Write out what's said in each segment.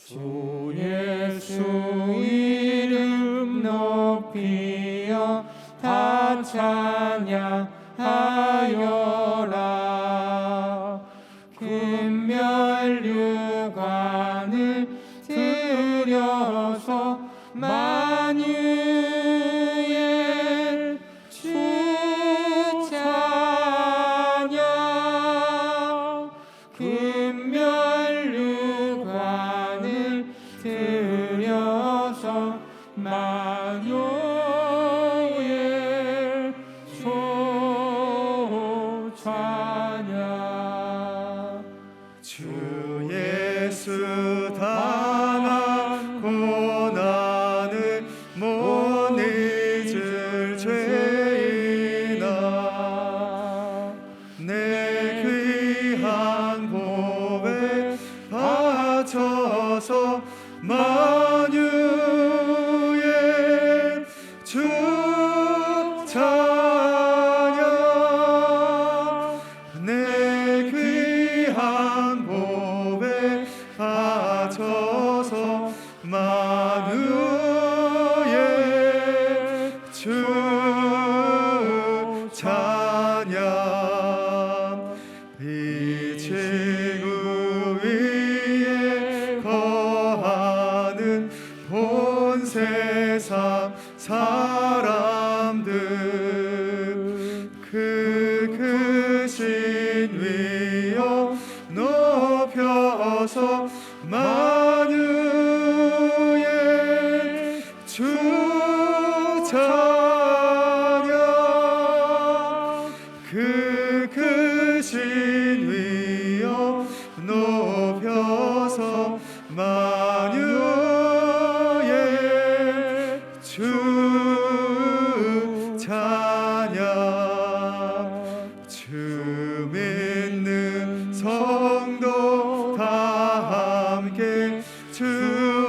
주 예수 이름 높이여 다 찬양하여라. 금면류관을 들여서 만유의 주 찬양. 금면류관을 들여서 만유의 주 찬양. 주 예수 당한 고난을 못 잊을 죄인아, 내 귀한 보배 바쳐서 만유의 주 찬양. 내 귀한 보배 바쳐서 만유의 주 찬양. 이 지구 위에 거하는 본 세상 사람들, 그 크신 위여 높여서 만유의 주 찬양. 그 크신 위여 높여서 만유의 주 찬양. 주 믿는 성도 다 함께 주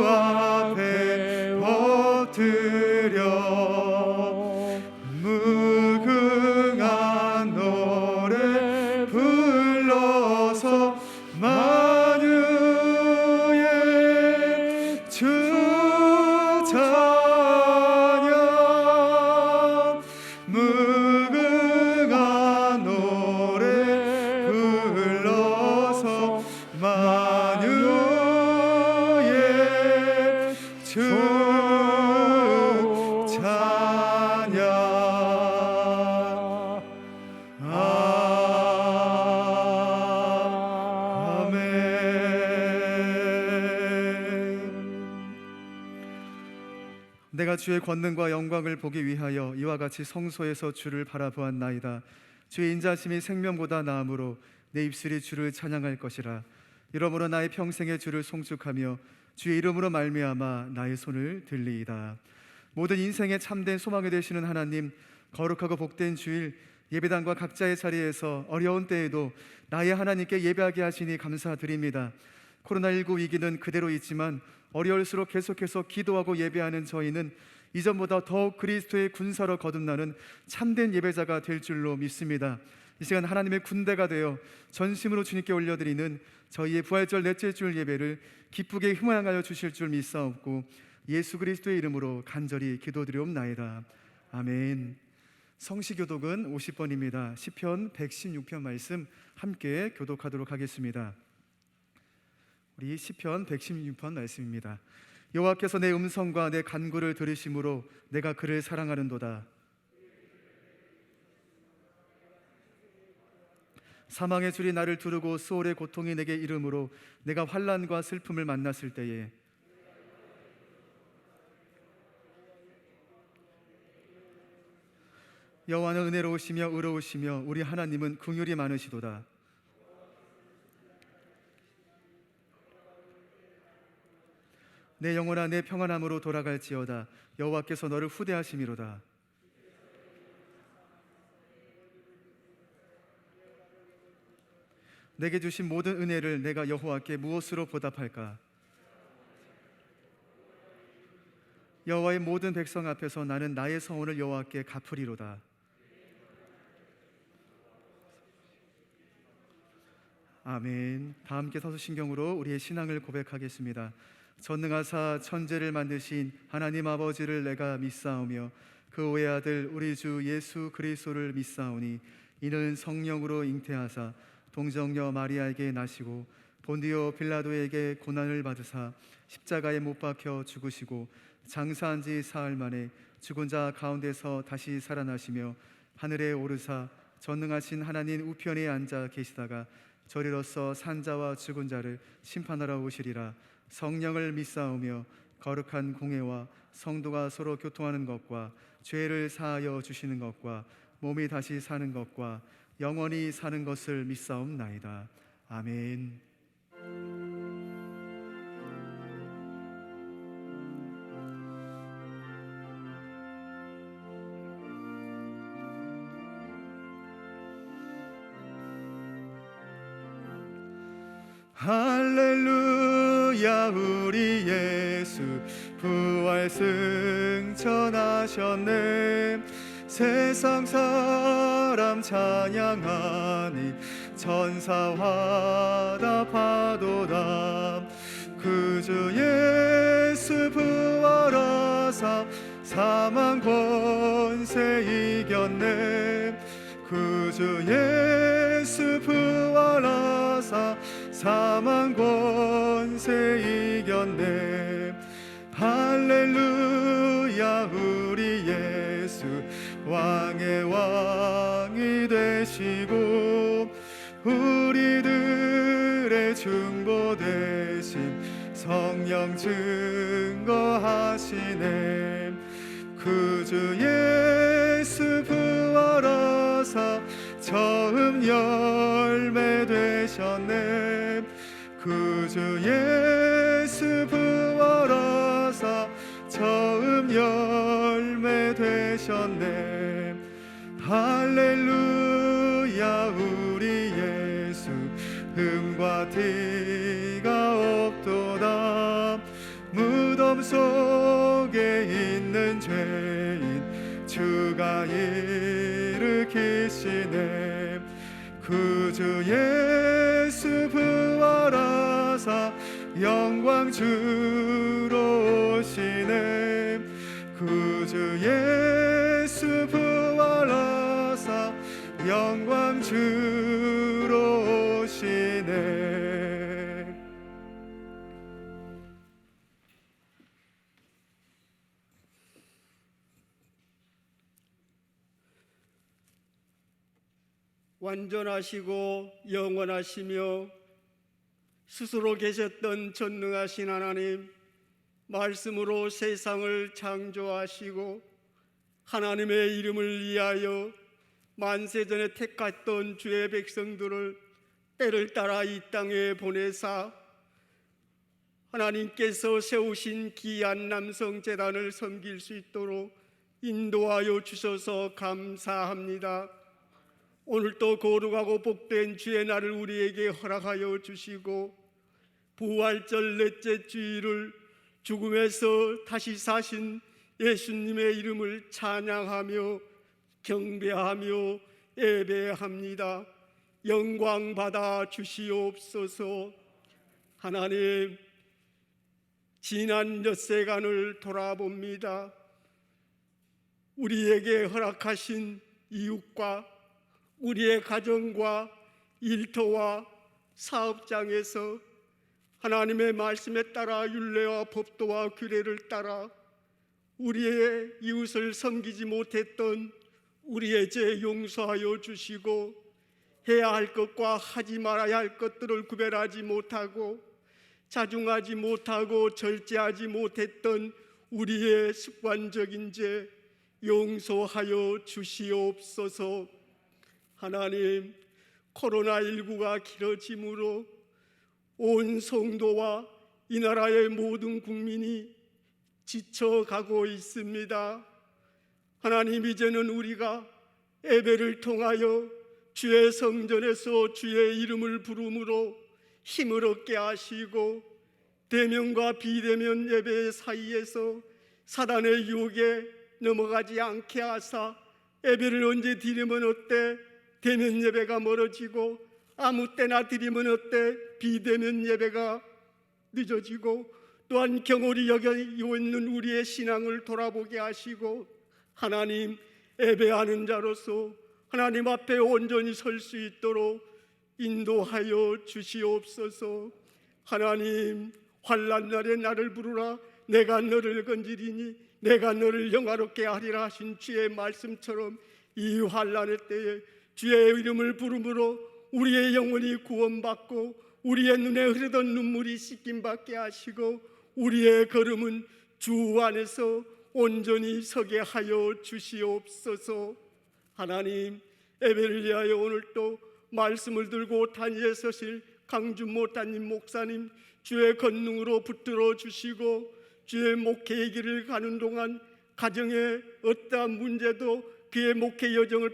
앞에 엎드려 무궁한 노래 불러서 만유의 주 찬양. 무궁한 노래 불러서 만유의 주 찬양. 내가 주의 권능과 영광을 보기 위하여 이와 같이 성소에서 주를 바라보았나이다. 주의 인자심이 생명보다 나음으로 내 입술이 주를 찬양할 것이라. 이러므로 나의 평생에 주를 송축하며 주의 이름으로 말미암아 나의 손을 들리이다. 모든 인생의 참된 소망이 되시는 하나님, 거룩하고 복된 주일 예배당과 각자의 자리에서 어려운 때에도 나의 하나님께 예배하게 하시니 감사드립니다. 코로나19 위기는 그대로 있지만 어려울수록 계속해서 기도하고 예배하는 저희는 이전보다 더욱 그리스도의 군사로 거듭나는 참된 예배자가 될 줄로 믿습니다. 이 시간 하나님의 군대가 되어 전심으로 주님께 올려드리는 저희의 부활절 넷째 주일 예배를 기쁘게 흥황하여 주실 줄 믿사옵고 예수 그리스도의 이름으로 간절히 기도드리옵나이다. 아멘. 성시교독은 50번입니다. 시편 116편 말씀 함께 교독하도록 하겠습니다. 우리 시편 116편 말씀입니다. 여호와께서 내 음성과 내 간구를 들으심으로 내가 그를 사랑하는도다. 사망의 줄이 나를 두르고 수월의 고통이 내게 이름으로 내가 환난과 슬픔을 만났을 때에 여호와는 은혜로우시며 의로우시며 우리 하나님은 긍휼이 많으시도다. 내 영혼아 내 평안함으로 돌아갈지어다. 여호와께서 너를 후대하심이로다. 내게 주신 모든 은혜를 내가 여호와께 무엇으로 보답할까? 여호와의 모든 백성 앞에서 나는 나의 성원을 여호와께 갚으리로다. 아멘. 다 함께 사도신경으로 우리의 신앙을 고백하겠습니다. 전능하사 천지를 만드신 하나님 아버지를 내가 믿사오며 그 외아들 우리 주 예수 그리스도를 믿사오니 이는 성령으로 잉태하사 동정녀 마리아에게 나시고 본디오 빌라도에게 고난을 받으사 십자가에 못 박혀 죽으시고 장사한 지 사흘 만에 죽은 자 가운데서 다시 살아나시며 하늘에 오르사 전능하신 하나님 우편에 앉아 계시다가 저리로서 산자와 죽은 자를 심판하러 오시리라. 성령을 믿사오며 거룩한 공회와 성도가 서로 교통하는 것과 죄를 사하여 주시는 것과 몸이 다시 사는 것과 영원히 사는 것을 믿사옵나이다. 아멘. 할렐루야. 우리 예수 부활 승천하셨네. 세상 사람 찬양하니 천사와 답하도다. 그 주 예수 부활하사 사망 권세 이겼네. 그 주 예수 부활하사 사망 권세 이겼네. 할렐루야. 우리 예수 왕의 왕이 되시고 우리들의 중보 되신 성령 증거하시네. 그 주 예수 부활하사 처음 열매 되셨네. 그 주 예수 부활하사 처음 열매 되셨네. 할렐루야. 우리 예수 흠과 티가 없도다. 무덤 속에 있는 죄인 주가 일으키시네. 그 주 예수 부활하사 영광 주로 오시네. 그 주 예수 부활하사 영광 주로 오시네. 완전하시고 영원하시며 스스로 계셨던 전능하신 하나님, 말씀으로 세상을 창조하시고 하나님의 이름을 위하여 만세전에 택했던 주의 백성들을 때를 따라 이 땅에 보내사 하나님께서 세우신 귀한 남성재단을 섬길 수 있도록 인도하여 주셔서 감사합니다. 오늘도 거룩하고 복된 주의 날을 우리에게 허락하여 주시고 부활절 넷째 주일을 죽음에서 다시 사신 예수님의 이름을 찬양하며 경배하며 예배합니다. 영광 받아 주시옵소서. 하나님, 지난 엿새간을 돌아봅니다. 우리에게 허락하신 이웃과 우리의 가정과 일터와 사업장에서 하나님의 말씀에 따라 율례와 법도와 규례를 따라 우리의 이웃을 섬기지 못했던 우리의 죄 용서하여 주시고 해야 할 것과 하지 말아야 할 것들을 구별하지 못하고 자중하지 못하고 절제하지 못했던 우리의 습관적인 죄 용서하여 주시옵소서. 하나님, 코로나19가 길어짐으로 온 성도와 이 나라의 모든 국민이 지쳐가고 있습니다. 하나님, 이제는 우리가 예배를 통하여 주의 성전에서 주의 이름을 부름으로 힘을 얻게 하시고 대면과 비대면 예배 사이에서 사단의 유혹에 넘어가지 않게 하사 예배를 언제 드리면 어때? 대면 예배가 멀어지고 아무 때나 드리면 어때? 비대면 예배가 늦어지고 또한 경홀히 여기고 있는 우리의 신앙을 돌아보게 하시고 하나님 예배하는 자로서 하나님 앞에 온전히 설 수 있도록 인도하여 주시옵소서. 하나님 환난 날에 나를 부르라 내가 너를 건지리니 내가 너를 영화롭게 하리라 하신 주의 말씀처럼 이 환난의 때에 주의 이름을 부름으로 우리의 영혼이 구원받고 우리의 눈에 흐르던 눈물이 씻김받게 하시고 우리의 걸음은 주 안에서 온전히 서게 하여 주시옵소서. 하나님 예배를 위하여 오늘도 말씀을 들고 단위에 서실 강주 모타님 목사님 주의 권능으로 붙들어 주시고 주의 목회의 길을 가는 동안 가정에 어떠한 문제도 그의 목회 여정을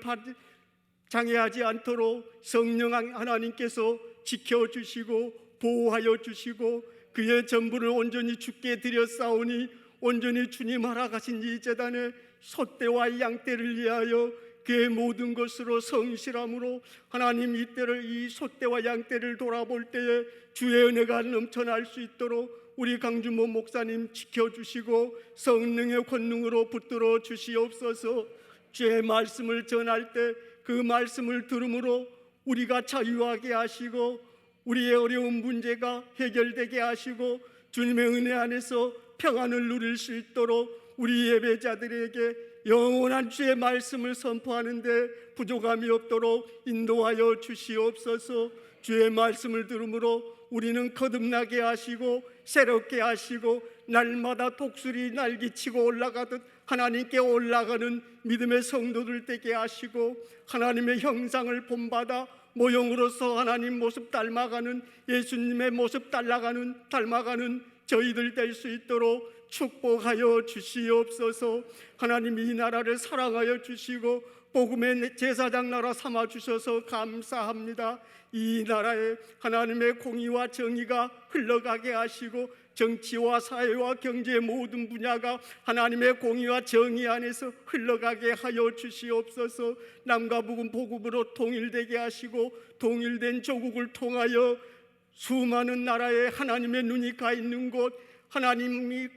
장애하지 않도록 성령 하나님께서 지켜주시고 보호하여 주시고 그의 전부를 온전히 주께 드렸사오니 온전히 주님 허락하신 이 제단에 소떼와 양떼를 위하여 그의 모든 것으로 성실함으로 하나님 이때를 이 소떼와 양떼를 돌아볼 때에 주의 은혜가 넘쳐날 수 있도록 우리 강준모 목사님 지켜주시고 성령의 권능으로 붙들어 주시옵소서. 주의 말씀을 전할 때 그 말씀을 들음으로 우리가 자유하게 하시고 우리의 어려운 문제가 해결되게 하시고 주님의 은혜 안에서 평안을 누릴 수 있도록 우리 예배자들에게 영원한 주의 말씀을 선포하는데 부족함이 없도록 인도하여 주시옵소서. 주의 말씀을 들음으로 우리는 거듭나게 하시고 새롭게 하시고 날마다 독수리 날개치고 올라가듯 하나님께 올라가는 믿음의 성도들 되게 하시고 하나님의 형상을 본받아 모형으로서 하나님 모습 닮아가는 예수님의 모습 닮아가는 저희들 될 수 있도록 축복하여 주시옵소서. 하나님 이 나라를 사랑하여 주시고 복음의 제사장 나라 삼아 주셔서 감사합니다. 이 나라에 하나님의 공의와 정의가 흘러가게 하시고 정치와 사회와 경제의 모든 분야가 하나님의 공의와 정의 안에서 흘러가게 하여 주시옵소서. 남과 북은 복음으로 통일되게 하시고 통일된 조국을 통하여 수많은 나라에 하나님의 눈이 가 있는 곳 하나님이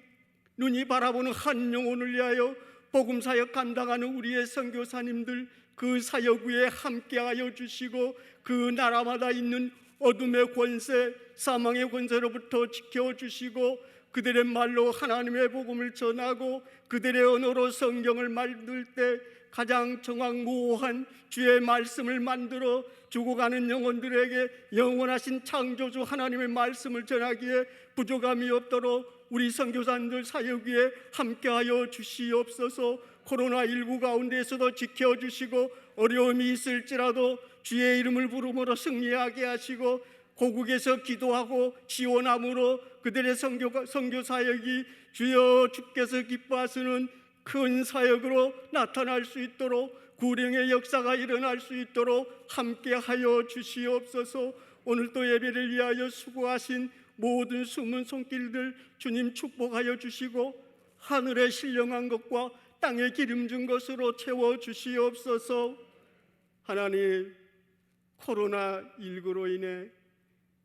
눈이 바라보는 한 영혼을 위하여 복음 사역 감당하는 우리의 선교사님들 그 사역 위에 함께하여 주시고 그 나라마다 있는 어둠의 권세 사망의 권세로부터 지켜주시고 그들의 말로 하나님의 복음을 전하고 그들의 언어로 성경을 만들 때 가장 정확무오한 주의 말씀을 만들어 죽어가는 영혼들에게 영원하신 창조주 하나님의 말씀을 전하기에 부족함이 없도록 우리 선교사님들 사역 위에 함께하여 주시옵소서. 코로나19 가운데에서도 지켜주시고 어려움이 있을지라도 주의 이름을 부름으로 승리하게 하시고 고국에서 기도하고 지원함으로 그들의 선교 사역이 주여 주께서 기뻐하시는 큰 사역으로 나타날 수 있도록 구령의 역사가 일어날 수 있도록 함께하여 주시옵소서. 오늘도 예배를 위하여 수고하신 모든 숨은 손길들 주님 축복하여 주시고 하늘에 신령한 것과 땅에 기름진 것으로 채워 주시옵소서. 하나님 코로나19로 인해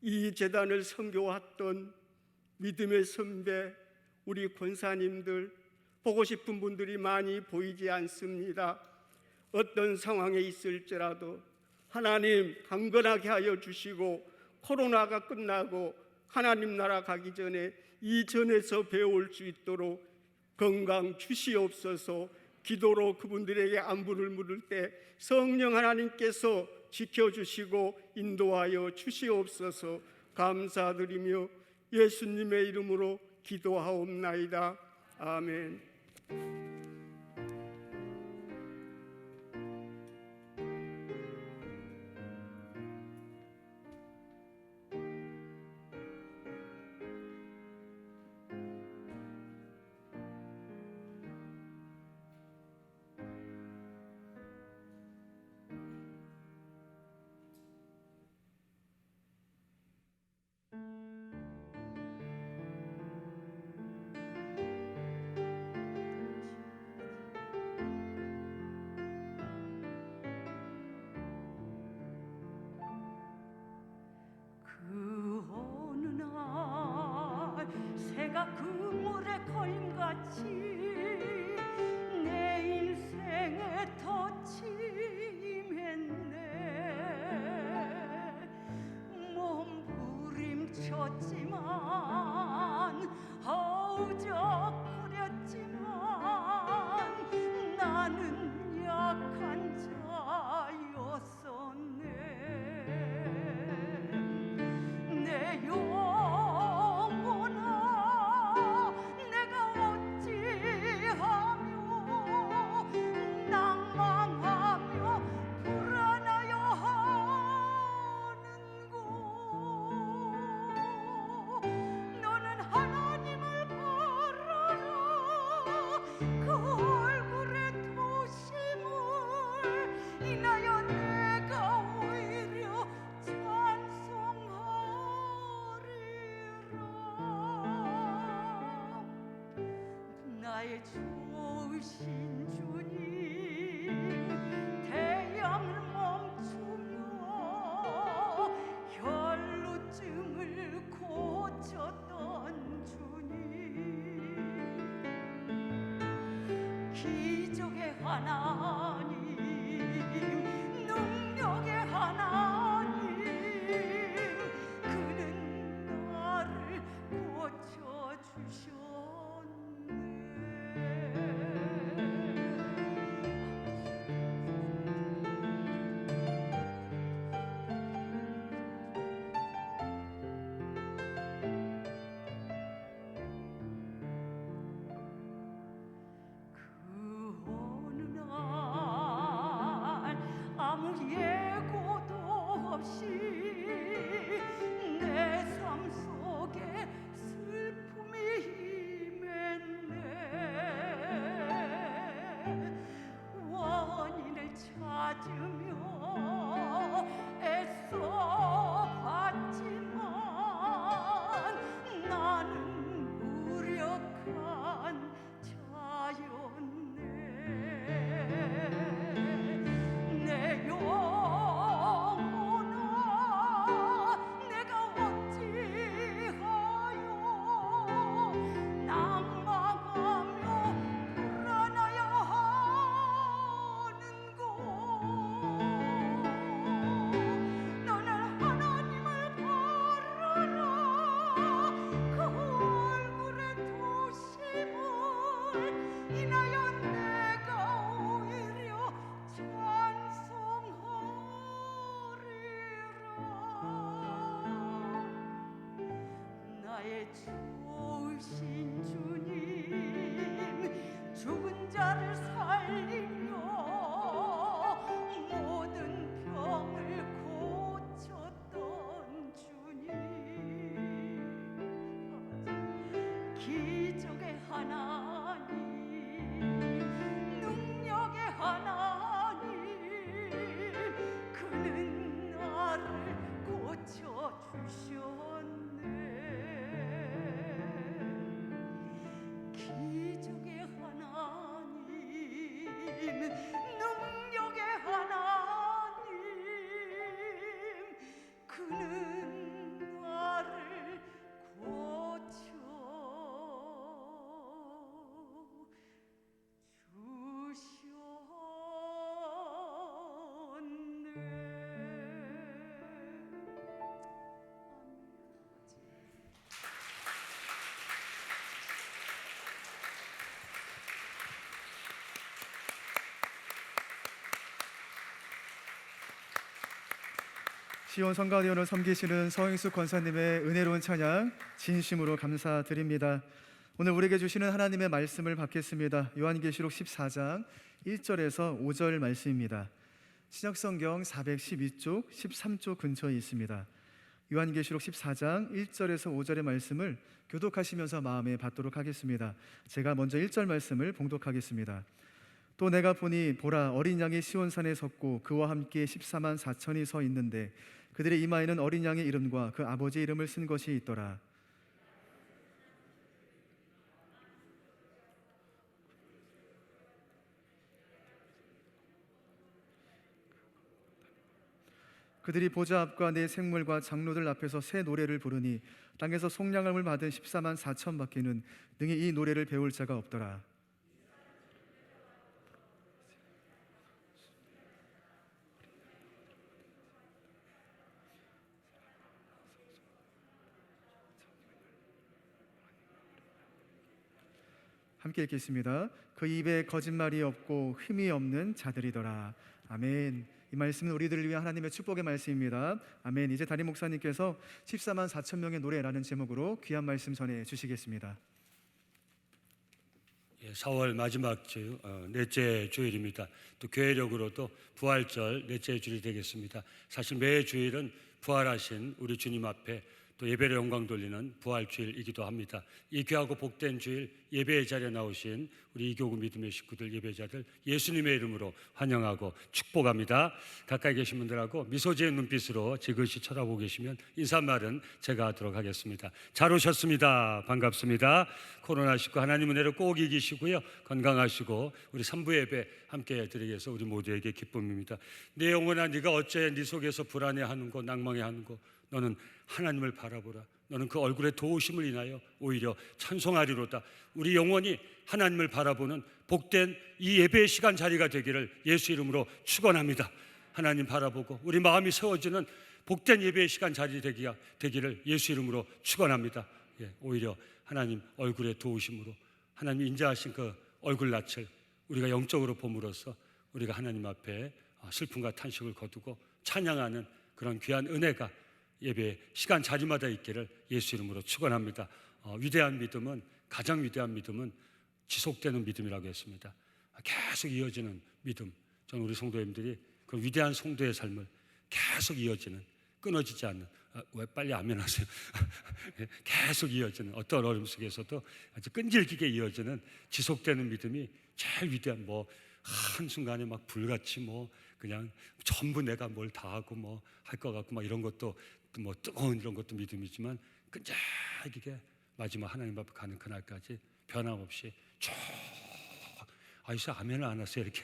이 재단을 섬겨왔던 믿음의 선배 우리 권사님들 보고 싶은 분들이 많이 보이지 않습니다. 어떤 상황에 있을지라도 하나님 강건하게 하여 주시고 코로나가 끝나고 하나님 나라 가기 전에 이 전에서 배울 수 있도록 건강 주시옵소서. 기도로 그분들에게 안부를 물을 때 성령 하나님께서 지켜주시고 인도하여 주시옵소서. 감사드리며 예수님의 이름으로 기도하옵나이다. 아멘. 내가 그 물에 걸림같이 내 인생에 덧침했네. 몸부림쳤지만 허우적거렸지만 나는 약한 자였었네. 내 영혼아 내가 어찌하며 낭망하며 불안하여 하는고. 너는 하나님을 바라라. 그 얼굴의 도심을 인하여 내가 오히려 찬송하리라. 나의 좋으신 주님, 태양을 멈추며 혈루증을 고쳤던 주님, 기적의 하나님, 능력의 하나님, 그는 나를 고쳐주셨네. 그 어느 날 아무 예고도 없이 내 삶 속에 슬픔이 임했네. 원인을 찾으며 애써 봤지만 나는 무력한 자였네. 내 영혼아 내가 어찌하여 낭망하며 불안하여 하는고. 너는 하나님을 바라라. 그 얼굴의 도심을 인하여 내가 오히려 찬송하리라. 나의 좋으신 주님, 죽은 자를 살리며 모든 병을 고쳤던 주님, 기적의 하나님, 능력의 하나님, 그는 나를 고쳐주셨네. 기적의 하나님, 능력의 하나님, 그는 나를 시온 성가대원을 섬기시는 서행숙 권사님의 은혜로운 찬양 진심으로 감사드립니다. 오늘 우리에게 주시는 하나님의 말씀을 받겠습니다. 요한계시록 14장 1절에서 5절 말씀입니다. 신약성경 412쪽 13쪽 근처에 있습니다. 요한계시록 14장 1절에서 5절의 말씀을 교독하시면서 마음에 받도록 하겠습니다. 제가 먼저 1절 말씀을 봉독하겠습니다. 또 내가 보니 보라, 어린 양이 시온산에 섰고 그와 함께 14만 4천이 서 있는데 그들의 이마에는 어린 양의 이름과 그 아버지의 이름을 쓴 것이 있더라. 그들이 보좌 앞과 내 생물과 장로들 앞에서 새 노래를 부르니 땅에서 속량함을 받은 14만 4천 밖에는 능히 이 노래를 배울 자가 없더라. 함께 읽겠습니다. 그 입에 거짓말이 없고 흠이 없는 자들이더라. 아멘. 이 말씀은 우리들을 위한 하나님의 축복의 말씀입니다. 아멘. 이제 담임 목사님께서 14만 4천 명의 노래라는 제목으로 귀한 말씀 전해 주시겠습니다. 4월 마지막 주 넷째 주일입니다. 또 교회력으로도 부활절 넷째 주일이 되겠습니다. 사실 매 주일은 부활하신 우리 주님 앞에 또 예배로 영광 돌리는 부활주일이기도 합니다. 이 귀하고 복된 주일 예배의 자리에 나오신 우리 이교구 믿음의 식구들, 예배자들 예수님의 이름으로 환영하고 축복합니다. 가까이 계신 분들하고 미소 지은 눈빛으로 지그시 쳐다보고 계시면 인사말은 제가 하도록 하겠습니다. 잘 오셨습니다. 반갑습니다. 코로나19 하나님 은혜로 꼭 이기시고요, 건강하시고 우리 3부 예배 함께 드리기 위해서 우리 모두에게 기쁨입니다. 내 영혼아 네가 어째 네 속에서 불안해하는고 낭망해하는고 너는 하나님을 바라보라. 너는 그 얼굴의 도우심을 인하여 오히려 찬송하리로다. 우리 영혼이 하나님을 바라보는 복된 이 예배의 시간 자리가 되기를 예수 이름으로 축원합니다. 하나님 바라보고 우리 마음이 세워지는 복된 예배의 시간 자리 되기를 예수 이름으로 축원합니다. 오히려 하나님 얼굴의 도우심으로 하나님 인자하신 그 얼굴낯을 우리가 영적으로 봄으로써 우리가 하나님 앞에 슬픔과 탄식을 거두고 찬양하는 그런 귀한 은혜가 예배 시간 자리마다 있기를 예수 이름으로 축원합니다. 위대한 믿음은, 가장 위대한 믿음은 지속되는 믿음이라고 했습니다. 계속 이어지는 믿음. 저는 우리 성도님들이 그 위대한 성도의 삶을 계속 이어지는, 끊어지지 않는, 왜 빨리 아멘하세요? 계속 이어지는 어떤 어려움 속에서도 아주 끈질기게 이어지는 지속되는 믿음이 제일 위대한, 뭐 한순간에 막 불같이 뭐 그냥 전부 내가 뭘 다 하고 뭐 할 것 같고 막 이런 것도 뭐 뜨거운 이런 것도 믿음이지만 끈질기게 마지막 하나님 앞에 가는 그날까지 변함없이 쭉, 아이서 아멘을 안 하세요 이렇게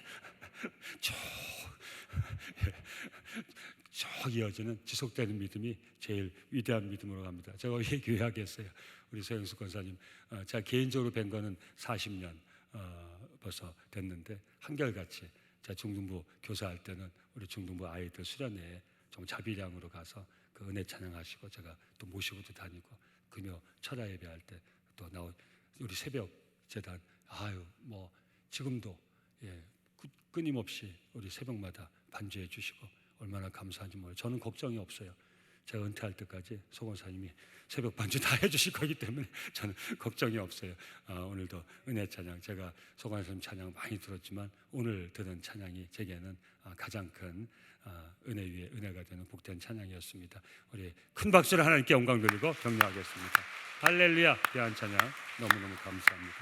쭉 이어지는 지속되는 믿음이 제일 위대한 믿음으로 갑니다. 제가 얘기하겠어요. 우리 서영수 권사님, 제가 개인적으로 뵌 거는 40년 벌써 됐는데 한결같이 제가 중등부 교사할 때는 우리 중등부 아이들 수련회에 좀 자비량으로 가서 그 은혜 찬양하시고 제가 또 모시고도 다니고 금요 철야 예배할 때 또 나오 우리 새벽 재단 뭐 지금도 끊임없이 우리 새벽마다 반주해 주시고 얼마나 감사한지 몰라요. 저는 걱정이 없어요. 제가 은퇴할 때까지 소 권사님이 새벽 반주 다 해주실 거기 때문에 저는 걱정이 없어요. 오늘도 은혜 찬양, 제가 소 권사님 찬양 많이 들었지만 오늘 들은 찬양이 제게는 가장 큰 은혜 위에 은혜가 되는 복된 찬양이었습니다. 우리 큰 박수를 하나님께 영광 돌리고 격려하겠습니다. 할렐루야. 귀한 찬양 너무너무 감사합니다.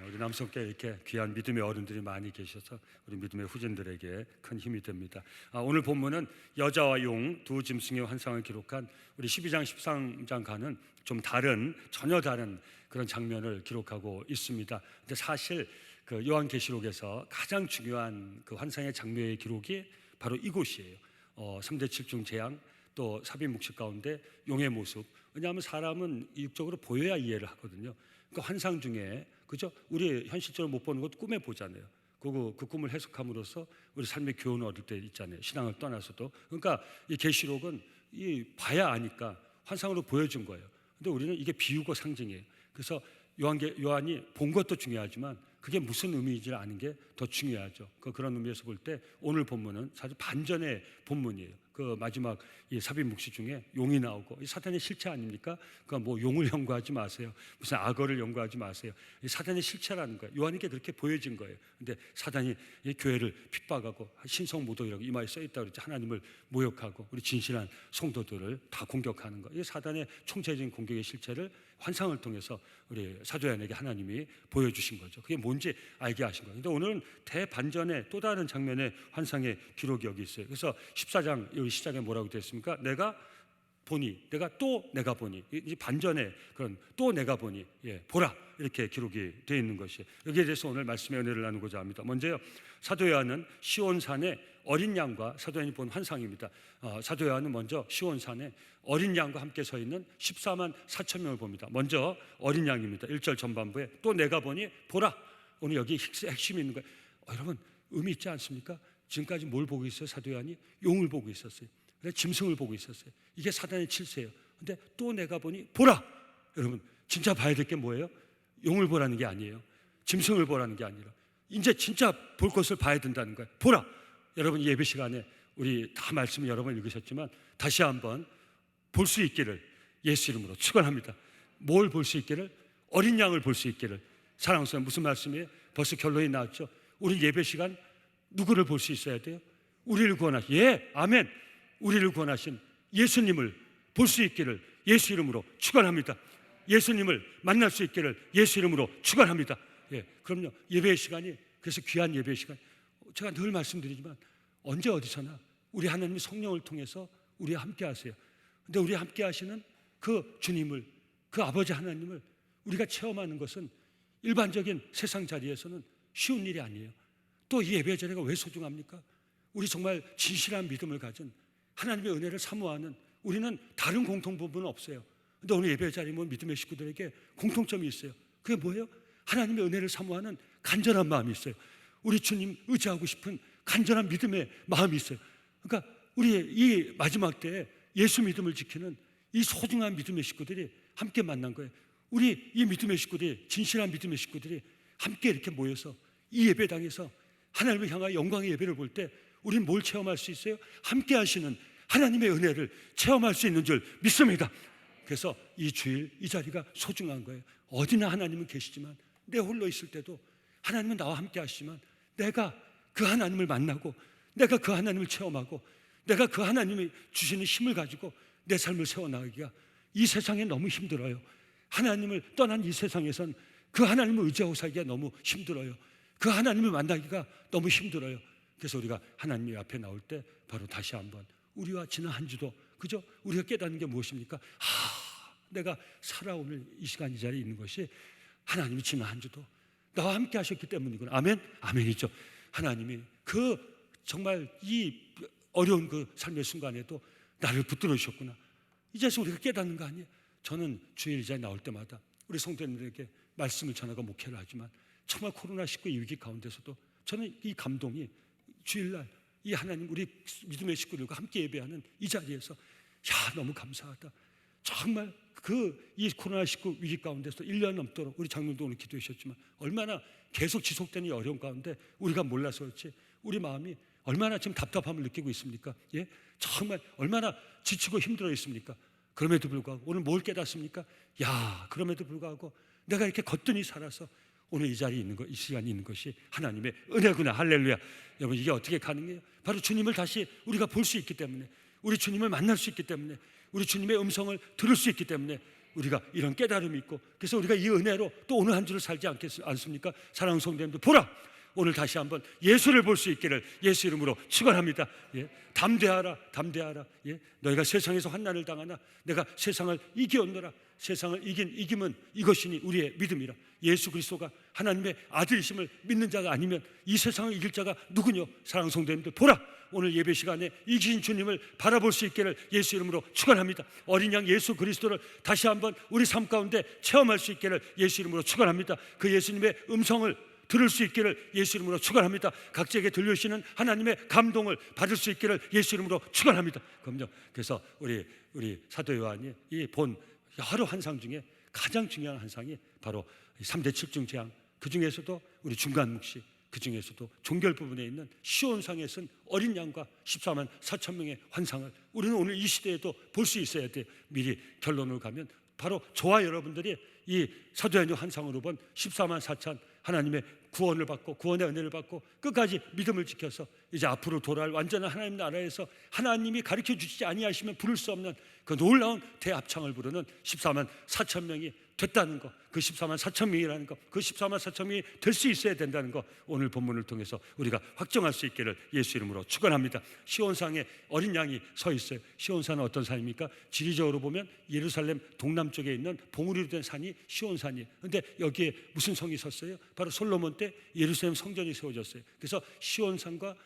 우리 남성께 이렇게 귀한 믿음의 어른들이 많이 계셔서 우리 믿음의 후진들에게 큰 힘이 됩니다. 오늘 본문은 여자와 용 두 짐승의 환상을 기록한 우리 12장 13장과는 좀 다른, 전혀 다른 그런 장면을 기록하고 있습니다. 근데 사실 그 요한계시록에서 가장 중요한 그 환상의 장면의 기록이 바로 이곳이에요. 3대 7중 재앙, 또 삽입묵식 가운데 용의 모습. 왜냐하면 사람은 육적으로 보여야 이해를 하거든요. 그 환상 중에, 그죠? 우리 현실적으로 못 보는 것 꿈에 보잖아요. 그 꿈을 해석함으로써 우리 삶의 교훈을 얻을 때 있잖아요. 신앙을 떠나서도. 그러니까 이 계시록은 이 봐야 아니까 환상으로 보여준 거예요. 근데 우리는 이게 비유고 상징이에요. 그래서 요한이 본 것도 중요하지만 그게 무슨 의미인지 아는 게 더 중요하죠. 그런 의미에서 볼 때 오늘 본문은 사실 반전의 본문이에요. 그 마지막 이 삽입묵시 중에 용이 나오고, 이 사탄의 실체 아닙니까? 그러니까 뭐 용을 연구하지 마세요. 무슨 악어를 연구하지 마세요. 이 사탄의 실체라는 거예요. 요한에게 그렇게 보여진 거예요. 근데 사탄이 이 교회를 핍박하고 신성모독이라고 이마에 써 있다고 그랬죠. 하나님을 모욕하고 우리 진실한 성도들을 다 공격하는 거. 이 사탄의 총체적인 공격의 실체를 환상을 통해서 우리 사도 요한에게 하나님이 보여주신 거죠. 그게 뭔지 알게 하신 거예요. 근데 오늘은 대반전의 또 다른 장면의 환상의 기록이 여기 있어요. 그래서 14장 여기 시작에 뭐라고 되어 있습니까? 내가 보니, 내가 보니, 이 반전의 그런 또 내가 보니, 보라, 이렇게 기록이 되어 있는 것이, 여기에 대해서 오늘 말씀의 은혜를 나누고자 합니다. 먼저요, 사도 요한은 시온산에 어린 양과 사도 요한이 본 환상입니다. 사도 요한은 먼저 시온산에 어린 양과 함께 서 있는 14만 4천 명을 봅니다. 먼저 어린 양입니다. 1절 전반부에 또 내가 보니 보라. 오늘 여기 핵심이 있는 거예요. 여러분 의미 있지 않습니까? 지금까지 뭘 보고 있어요? 사도 요한이 용을 보고 있었어요. 그래 짐승을 보고 있었어요. 이게 사단의 칠세예요. 근데 또 내가 보니 보라. 여러분 진짜 봐야 될 게 뭐예요? 용을 보라는 게 아니에요. 짐승을 보라는 게 아니라 이제 진짜 볼 것을 봐야 된다는 거예요. 보라. 여러분 예배 시간에 우리 다 말씀을 여러 번 읽으셨지만 다시 한번 볼 수 있기를 예수 이름으로 축원합니다. 뭘 볼 수 있기를? 어린 양을 볼 수 있기를. 사랑하는 성도, 무슨 말씀이에요? 벌써 결론이 나왔죠. 우리 예배 시간 누구를 볼 수 있어야 돼요? 우리를 구원하신, 아멘. 우리를 구원하신 예수님을 볼 수 있기를 예수 이름으로 축원합니다. 예수님을 만날 수 있기를 예수 이름으로 축원합니다. 그럼요. 예배 시간이 그래서 귀한 예배 시간. 제가 늘 말씀드리지만 언제 어디서나 우리 하나님이 성령을 통해서 우리와 함께 하세요. 근데 우리와 함께 하시는 그 주님을, 그 아버지 하나님을 우리가 체험하는 것은 일반적인 세상 자리에서는 쉬운 일이 아니에요. 또 이 예배 자리가 왜 소중합니까? 우리 정말 진실한 믿음을 가진 하나님의 은혜를 사모하는 우리는 다른 공통 부분은 없어요. 근데 오늘 예배 자리에 뭐 믿음의 식구들에게 공통점이 있어요. 그게 뭐예요? 하나님의 은혜를 사모하는 간절한 마음이 있어요. 우리 주님 의지하고 싶은 간절한 믿음의 마음이 있어요. 그러니까 우리 이 마지막 때에 예수 믿음을 지키는 이 소중한 믿음의 식구들이 함께 만난 거예요. 우리 이 믿음의 식구들이, 진실한 믿음의 식구들이 함께 이렇게 모여서 이 예배당에서 하나님을 향하여 영광의 예배를 볼 때 우리는 뭘 체험할 수 있어요? 함께 하시는 하나님의 은혜를 체험할 수 있는 줄 믿습니다. 그래서 이 주일 이 자리가 소중한 거예요. 어디나 하나님은 계시지만 내 홀로 있을 때도 하나님은 나와 함께 하시지만 내가 그 하나님을 만나고 내가 그 하나님을 체험하고 내가 그 하나님이 주시는 힘을 가지고 내 삶을 세워나가기가 이 세상에 너무 힘들어요. 하나님을 떠난 이 세상에선 그 하나님을 의지하고 살기가 너무 힘들어요. 그 하나님을 만나기가 너무 힘들어요. 그래서 우리가 하나님 앞에 나올 때 바로 다시 한번 우리와 지난 한 주도 그죠? 우리가 깨닫는 게 무엇입니까? 내가 살아오는 이 시간 이 자리에 있는 것이 하나님이 지난 한 주도 나와 함께 하셨기 때문이구나. 아멘? 아멘이죠. 하나님이 그 정말 이 어려운 그 삶의 순간에도 나를 붙들어 주셨구나. 이제서 우리가 깨닫는 거 아니에요? 저는 주일 이 자리에 나올 때마다 우리 성도님들에게 말씀을 전하고 목회를 하지만 정말 코로나19 이 위기 가운데서도 저는 이 감동이 주일날 이 하나님 우리 믿음의 식구들과 함께 예배하는 이 자리에서 너무 감사하다. 정말 이 코로나19 위기 가운데서 1년 넘도록 우리 장로도 오늘 기도해 주셨지만 얼마나 계속 지속되는 이 어려운 가운데 우리가 몰라서 그렇지 우리 마음이 얼마나 지금 답답함을 느끼고 있습니까? 정말 얼마나 지치고 힘들어 있습니까? 그럼에도 불구하고 오늘 뭘 깨닫습니까? 그럼에도 불구하고 내가 이렇게 거뜬히 살아서 오늘 이 자리에 있는 것, 이 시간이 있는 것이 하나님의 은혜구나. 할렐루야. 여러분 이게 어떻게 가능해요? 바로 주님을 다시 우리가 볼 수 있기 때문에, 우리 주님을 만날 수 있기 때문에, 우리 주님의 음성을 들을 수 있기 때문에 우리가 이런 깨달음이 있고, 그래서 우리가 이 은혜로 또 오늘 한 주를 살지 않습니까? 사랑하는 성도님들 보라. 오늘 다시 한번 예수를 볼 수 있기를 예수 이름으로 축원합니다. 담대하라, 담대하라. 너희가 세상에서 환난을 당하나 내가 세상을 이기었노라. 세상을 이김은 이것이니 우리의 믿음이라. 예수 그리스도가 하나님의 아들이심을 믿는 자가 아니면 이 세상을 이길 자가 누구뇨? 사랑하는 성도님들 보라. 오늘 예배 시간에 이기신 주님을 바라볼 수 있기를 예수 이름으로 축원합니다. 어린 양 예수 그리스도를 다시 한번 우리 삶 가운데 체험할 수 있기를 예수 이름으로 축원합니다. 그 예수님의 음성을 들을 수 있기를 예수 이름으로 축원합니다. 각자에게 들려주시는 하나님의 감동을 받을 수 있기를 예수 이름으로 축원합니다. 그럼요. 그래서 우리 사도 요한이 이 본 여러 환상 중에 가장 중요한 환상이 바로 3대 7중 재앙, 그 중에서도 우리 중간 묵시, 그 중에서도 종결 부분에 있는 시온상에 쓴 어린 양과 14만 4천 명의 환상을 우리는 오늘 이 시대에도 볼 수 있어야 돼. 미리 결론을 가면 바로 저와 여러분들이 이 사도행전 환상으로 본 14만 4천 하나님의 구원을 받고 구원의 은혜를 받고 끝까지 믿음을 지켜서 이제 앞으로 돌아올 완전한 하나님 나라에서 하나님이 가르쳐 주시지 아니하시면 부를 수 없는 그 놀라운 대합창을 부르는 14만 4천 명이 됐다는 것, 그 14만 4천 명이라는 것, 그 14만 4천 명이 될 수 있어야 된다는 것, 오늘 본문을 통해서 우리가 확정할 수 있기를 예수 이름으로 축원합니다. 시온산에 어린 양이 서 있어요. 시온산은 어떤 산입니까? 지리적으로 보면 예루살렘 동남쪽에 있는 봉우리로 된 산이 시온산이에요. 그런데 여기에 무슨 성이 섰어요? 바로 솔로몬 때 때 예루살렘 성전이 세워졌어요. 그래서 시온산과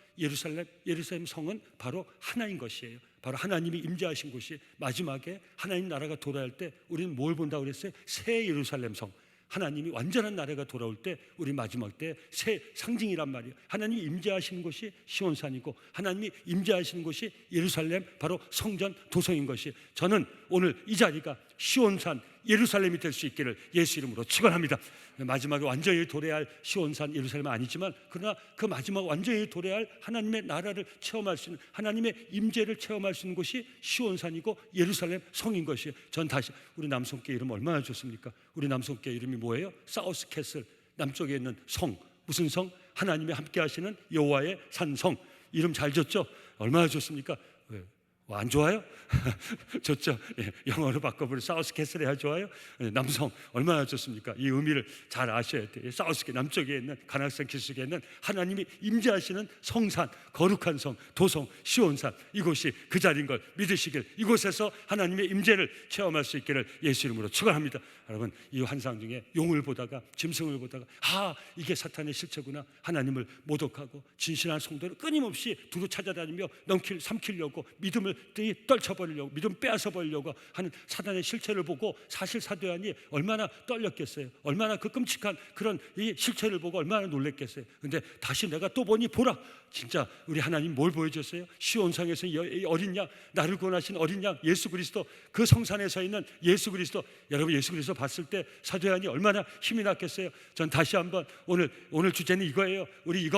예루살렘 성은 바로 하나인 것이에요. 바로 하나님이 임재하신 곳이 마지막에 하나님 나라가 돌아올 때 우리는 뭘 본다고 그랬어요? 새 예루살렘 성. 하나님이 완전한 나라가 돌아올 때 우리 마지막 때 새 상징이란 말이에요. 하나님이 임재하시는 곳이 시온산이고 하나님이 임재하시는 곳이 예루살렘 바로 성전 도성인 것이, 저는 오늘 이 자리가 시온산 예루살렘이 될 수 있기를 예수 이름으로 축원합니다. 마지막에 완전히 도래할 시온산 예루살렘은 아니지만 그러나 그 마지막 완전히 도래할 하나님의 나라를 체험할 수 있는, 하나님의 임재를 체험할 수 있는 곳이 시온산이고 예루살렘 성인 것이에요. 전 다시 우리 남성교회 이름 얼마나 좋습니까? 우리 남성교회 이름이 뭐예요? 사우스 캐슬, 남쪽에 있는 성. 무슨 성? 하나님이 함께 하시는 여호와의 산성. 이름 잘 졌죠? 얼마나 좋습니까? 안 좋아요? 좋죠? 예, 영어로 바꿔버려 사우스 캐슬 해야 좋아요? 예, 남성 얼마나 좋습니까? 이 의미를 잘 아셔야 돼요. 사우스 남쪽에 있는 가나안 기슭에 있는 하나님이 임재하시는 성산, 거룩한 성, 도성, 시온산, 이곳이 그 자리인 걸 믿으시길, 이곳에서 하나님의 임재를 체험할 수 있기를 예수 이름으로 축원합니다. 여러분, 이 환상 중에 용을 보다가, 짐승을 보다가 이게 사탄의 실체구나, 하나님을 모독하고 진실한 성도를 끊임없이 두루 찾아다니며 삼키려고 믿음을 떨쳐버리려고, 믿음 빼앗아버리려고 하는 사단의 실체를 보고 사실 사도 요한이 얼마나 떨렸겠어요. 얼마나 그 끔찍한 그런 이 실체를 보고 얼마나 놀랬겠어요. 근데 다시 내가 또 보니 보라, 진짜 우리 하나님 뭘 보여줬어요? 시온상에서 어린 양, 나를 구원하신 어린 양 예수 그리스도, 그 성산에 서 있는 예수 그리스도. 여러분, 예수 그리스도 봤을 때 사도 요한이 얼마나 힘이 났겠어요. 전 다시 한번 오늘 주제는 이거예요. 우리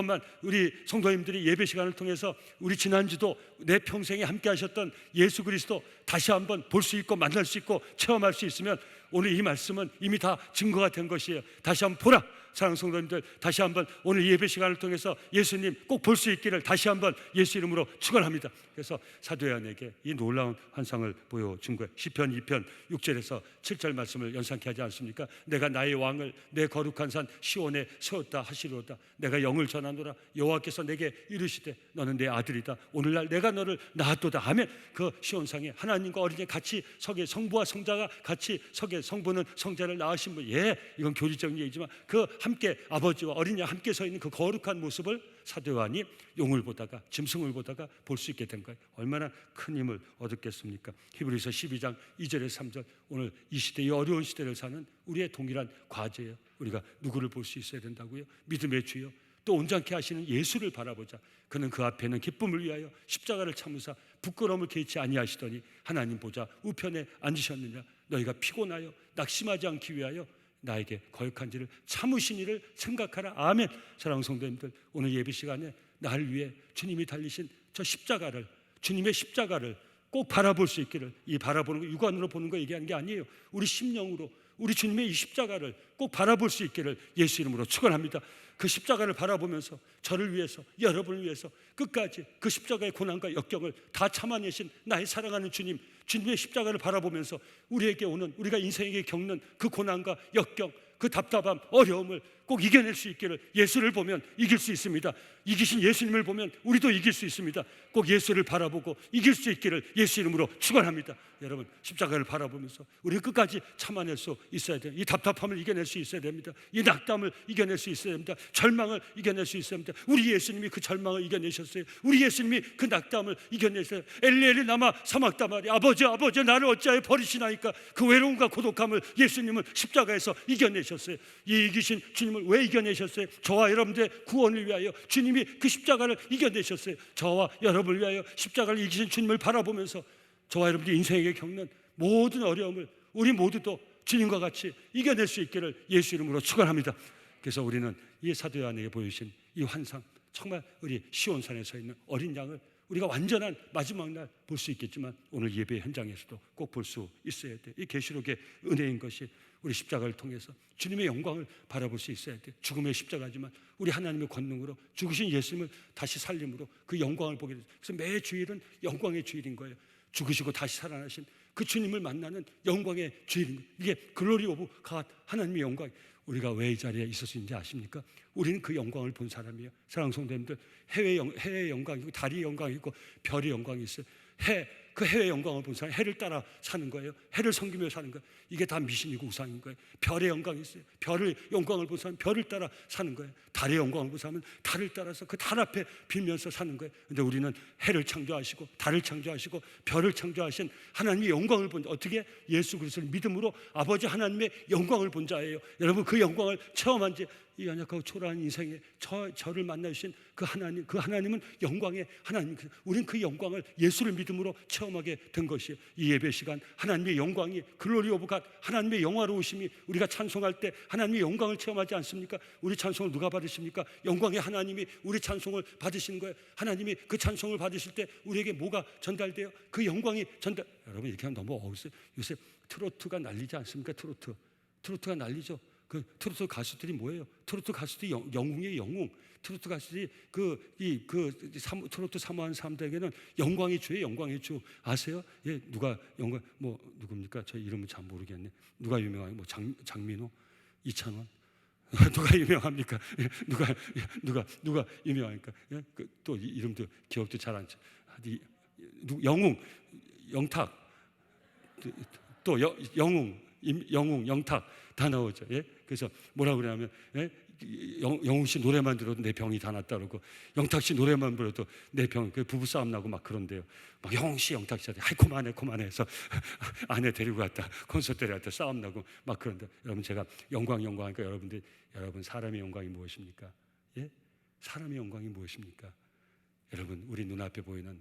성도님들이 예배 시간을 통해서 우리 지난주도 내 평생에 함께 하셨던 예수 그리스도 다시 한번 볼 수 있고 만날 수 있고 체험할 수 있으면 오늘 이 말씀은 이미 다 증거가 된 것이에요. 다시 한번 보라. 사랑하는 성도님들, 다시 한번 오늘 예배 시간을 통해서 예수님 꼭 볼 수 있기를 다시 한번 예수 이름으로 축원합니다. 그래서 사도 요한에게 이 놀라운 환상을 보여준 거예요. 시편 2편 6절에서 7절 말씀을 연상케 하지 않습니까? 내가 나의 왕을 내 거룩한 산 시온에 세웠다 하시리로다. 내가 영을 전하노라. 여호와께서 내게 이르시되 너는 내 아들이다. 오늘날 내가 너를 낳았도다. 아멘. 그 시온상에 하나님과 어린이 같이 서게, 성부와 성자가 같이 서게, 성부는 성자를 낳으신 분. 이건 교리적인 얘기지만 그 함께 아버지와 어린이와 함께 서 있는 그 거룩한 모습을 사도 요한이 용을 보다가, 짐승을 보다가 볼 수 있게 된 거예요. 얼마나 큰 힘을 얻었겠습니까? 히브리서 12장 2절에서 3절, 오늘 이 시대, 이 어려운 시대를 사는 우리의 동일한 과제예요. 우리가 누구를 볼 수 있어야 된다고요? 믿음의 주요 또 온전케 하시는 예수를 바라보자. 그는 그 앞에는 기쁨을 위하여 십자가를 참으사 부끄러움을 개의치 아니하시더니 하나님 보좌 우편에 앉으셨느냐. 너희가 피곤하여 낙심하지 않기 위하여 나에게 거역한지를 참으신 이를 생각하라. 아멘. 사랑하는 성도님들, 오늘 예배 시간에 나를 위해 주님이 달리신 저 십자가를, 주님의 십자가를 꼭 바라볼 수 있기를, 이 바라보는 거 육안으로 보는 거 얘기하는 게 아니에요. 우리 심령으로 우리 주님의 이 십자가를 꼭 바라볼 수 있기를 예수 이름으로 축원합니다. 그 십자가를 바라보면서 저를 위해서, 여러분을 위해서 끝까지 그 십자가의 고난과 역경을 다 참아내신 나의 사랑하는 주님, 주님의 십자가를 바라보면서 우리에게 오는, 우리가 인생에게 겪는 그 고난과 역경, 그 답답함, 어려움을 꼭 이겨낼 수 있기를, 예수를 보면 이길 수 있습니다. 이기신 예수님을 보면 우리도 이길 수 있습니다. 꼭 예수를 바라보고 이길 수 있기를 예수 이름으로 축원합니다. 여러분, 십자가를 바라보면서 우리는 끝까지 참아낼 수 있어야 돼요. 이 답답함을 이겨낼 수 있어야 됩니다. 이 낙담을 이겨낼 수 있어야 됩니다. 절망을 이겨낼 수 있어야 됩니다. 우리 예수님이 그 절망을 이겨내셨어요. 우리 예수님이 그 낙담을 이겨내셨어요. 엘리 나마 사막다마리, 아버지 나를 어찌하여 버리시나이까. 그 외로움과 고독함을 예수님은 십자가에서 이겨내셨어요. 이 이기신 주님을 왜 이겨내셨어요? 저와 여러분들의 구원을 위하여 주님이 그 십자가를 이겨내셨어요. 저와 여러분을 위하여 십자가를 이기신 주님을 바라보면서 저와 여러분들이 인생에게 겪는 모든 어려움을 우리 모두도 주님과 같이 이겨낼 수 있기를 예수 이름으로 축원합니다. 그래서 우리는 이 사도 요한에게 보여주신 이 환상, 정말 우리 시온산에 서 있는 어린 양을 우리가 완전한 마지막 날 볼 수 있겠지만 오늘 예배 현장에서도 꼭 볼 수 있어야 돼요. 이 계시록의 은혜인 것이 우리 십자가를 통해서 주님의 영광을 바라볼 수 있어야 돼요. 죽음의 십자가지만 우리 하나님의 권능으로 죽으신 예수님을 다시 살림으로 그 영광을 보게 돼요. 그래서 매 주일은 영광의 주일인 거예요. 죽으시고 다시 살아나신 그 주님을 만나는 영광의 주일인 거예요. 이게 글로리 오브 갓, 하나님의 영광. 우리가 왜 이 자리에 있었는지 아십니까? 우리는 그 영광을 본 사람이에요. 사랑하는 성도님들, 해의 영광이 있고 달의 영광이 있고 별의 영광이 있어요. 그 해의 영광을 본 사람, 해를 따라 사는 거예요. 해를 섬기며 사는 거예요. 이게 다 미신이고 우상인 거예요. 별의 영광이 있어요. 별의 영광을 본 사람은 별을 따라 사는 거예요. 달의 영광을 본 사람은 달을 따라서 그 달 앞에 빌면서 사는 거예요. 근데 우리는 해를 창조하시고 달을 창조하시고 별을 창조하신 하나님의 영광을 본 자, 어떻게? 예수 그리스도를 믿음으로 아버지 하나님의 영광을 본 자예요. 여러분, 그 영광을 체험한 지 이 연약하고 초라한 인생에 저를 만나주신 그 하나님은 영광의 하나님. 우리는 그 영광을 예수를 믿음으로 체험하게 된 것이에요. 이 예배 시간 하나님의 영광이, 글로리 오브 갓, 하나님의 영화로우심이, 우리가 찬송할 때 하나님의 영광을 체험하지 않습니까? 우리 찬송을 누가 받으십니까? 영광의 하나님이 우리 찬송을 받으시는 거예요. 하나님이 그 찬송을 받으실 때 우리에게 뭐가 전달돼요? 그 영광이 전달. 여러분, 이렇게 하면 너무 어우세요. 요새 트로트가 난리지 않습니까? 트로트가 난리죠. 그 트로트 가수들이 뭐예요? 트로트 가수들이 영웅이에요, 영웅. 트로트 가수들이 트로트 사모하는 사람들에게는 영광의 주예요, 영광의 주. 아세요? 예, 누가 영광, 뭐 누굽니까? 저 이름은 잘 모르겠네. 누가 유명해요? 뭐 장민호, 이찬원. 누가 유명합니까? 예, 누가 유명합니까? 예? 또 이름도 기억도 잘 안 쳐. 영웅, 영탁. 또 영웅, 영탁 다 나오죠. 예? 그래서 뭐라고 그러냐면, 예? 영웅 씨 노래만 들어도 내 병이 다 났다 그러고, 영탁 씨 노래만 불러도 내 병, 그 부부 싸움 나고 막 그런데요. 막 영웅 씨, 영탁 씨한테 아이 그만해 해서 아내 데리고 갔다 콘서트 데려갔다 싸움 나고 막 그런데, 여러분, 제가 영광하니까 여러분 사람의 영광이 무엇입니까? 예? 사람의 영광이 무엇입니까? 여러분, 우리 눈앞에 보이는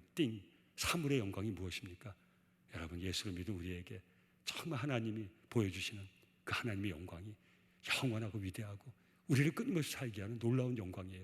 사물의 영광이 무엇입니까? 여러분, 예수를 믿은 우리에게 정말 하나님이 보여주시는 그 하나님의 영광이 영원하고 위대하고 우리를 끊임없이 살게 하는 놀라운 영광이에요.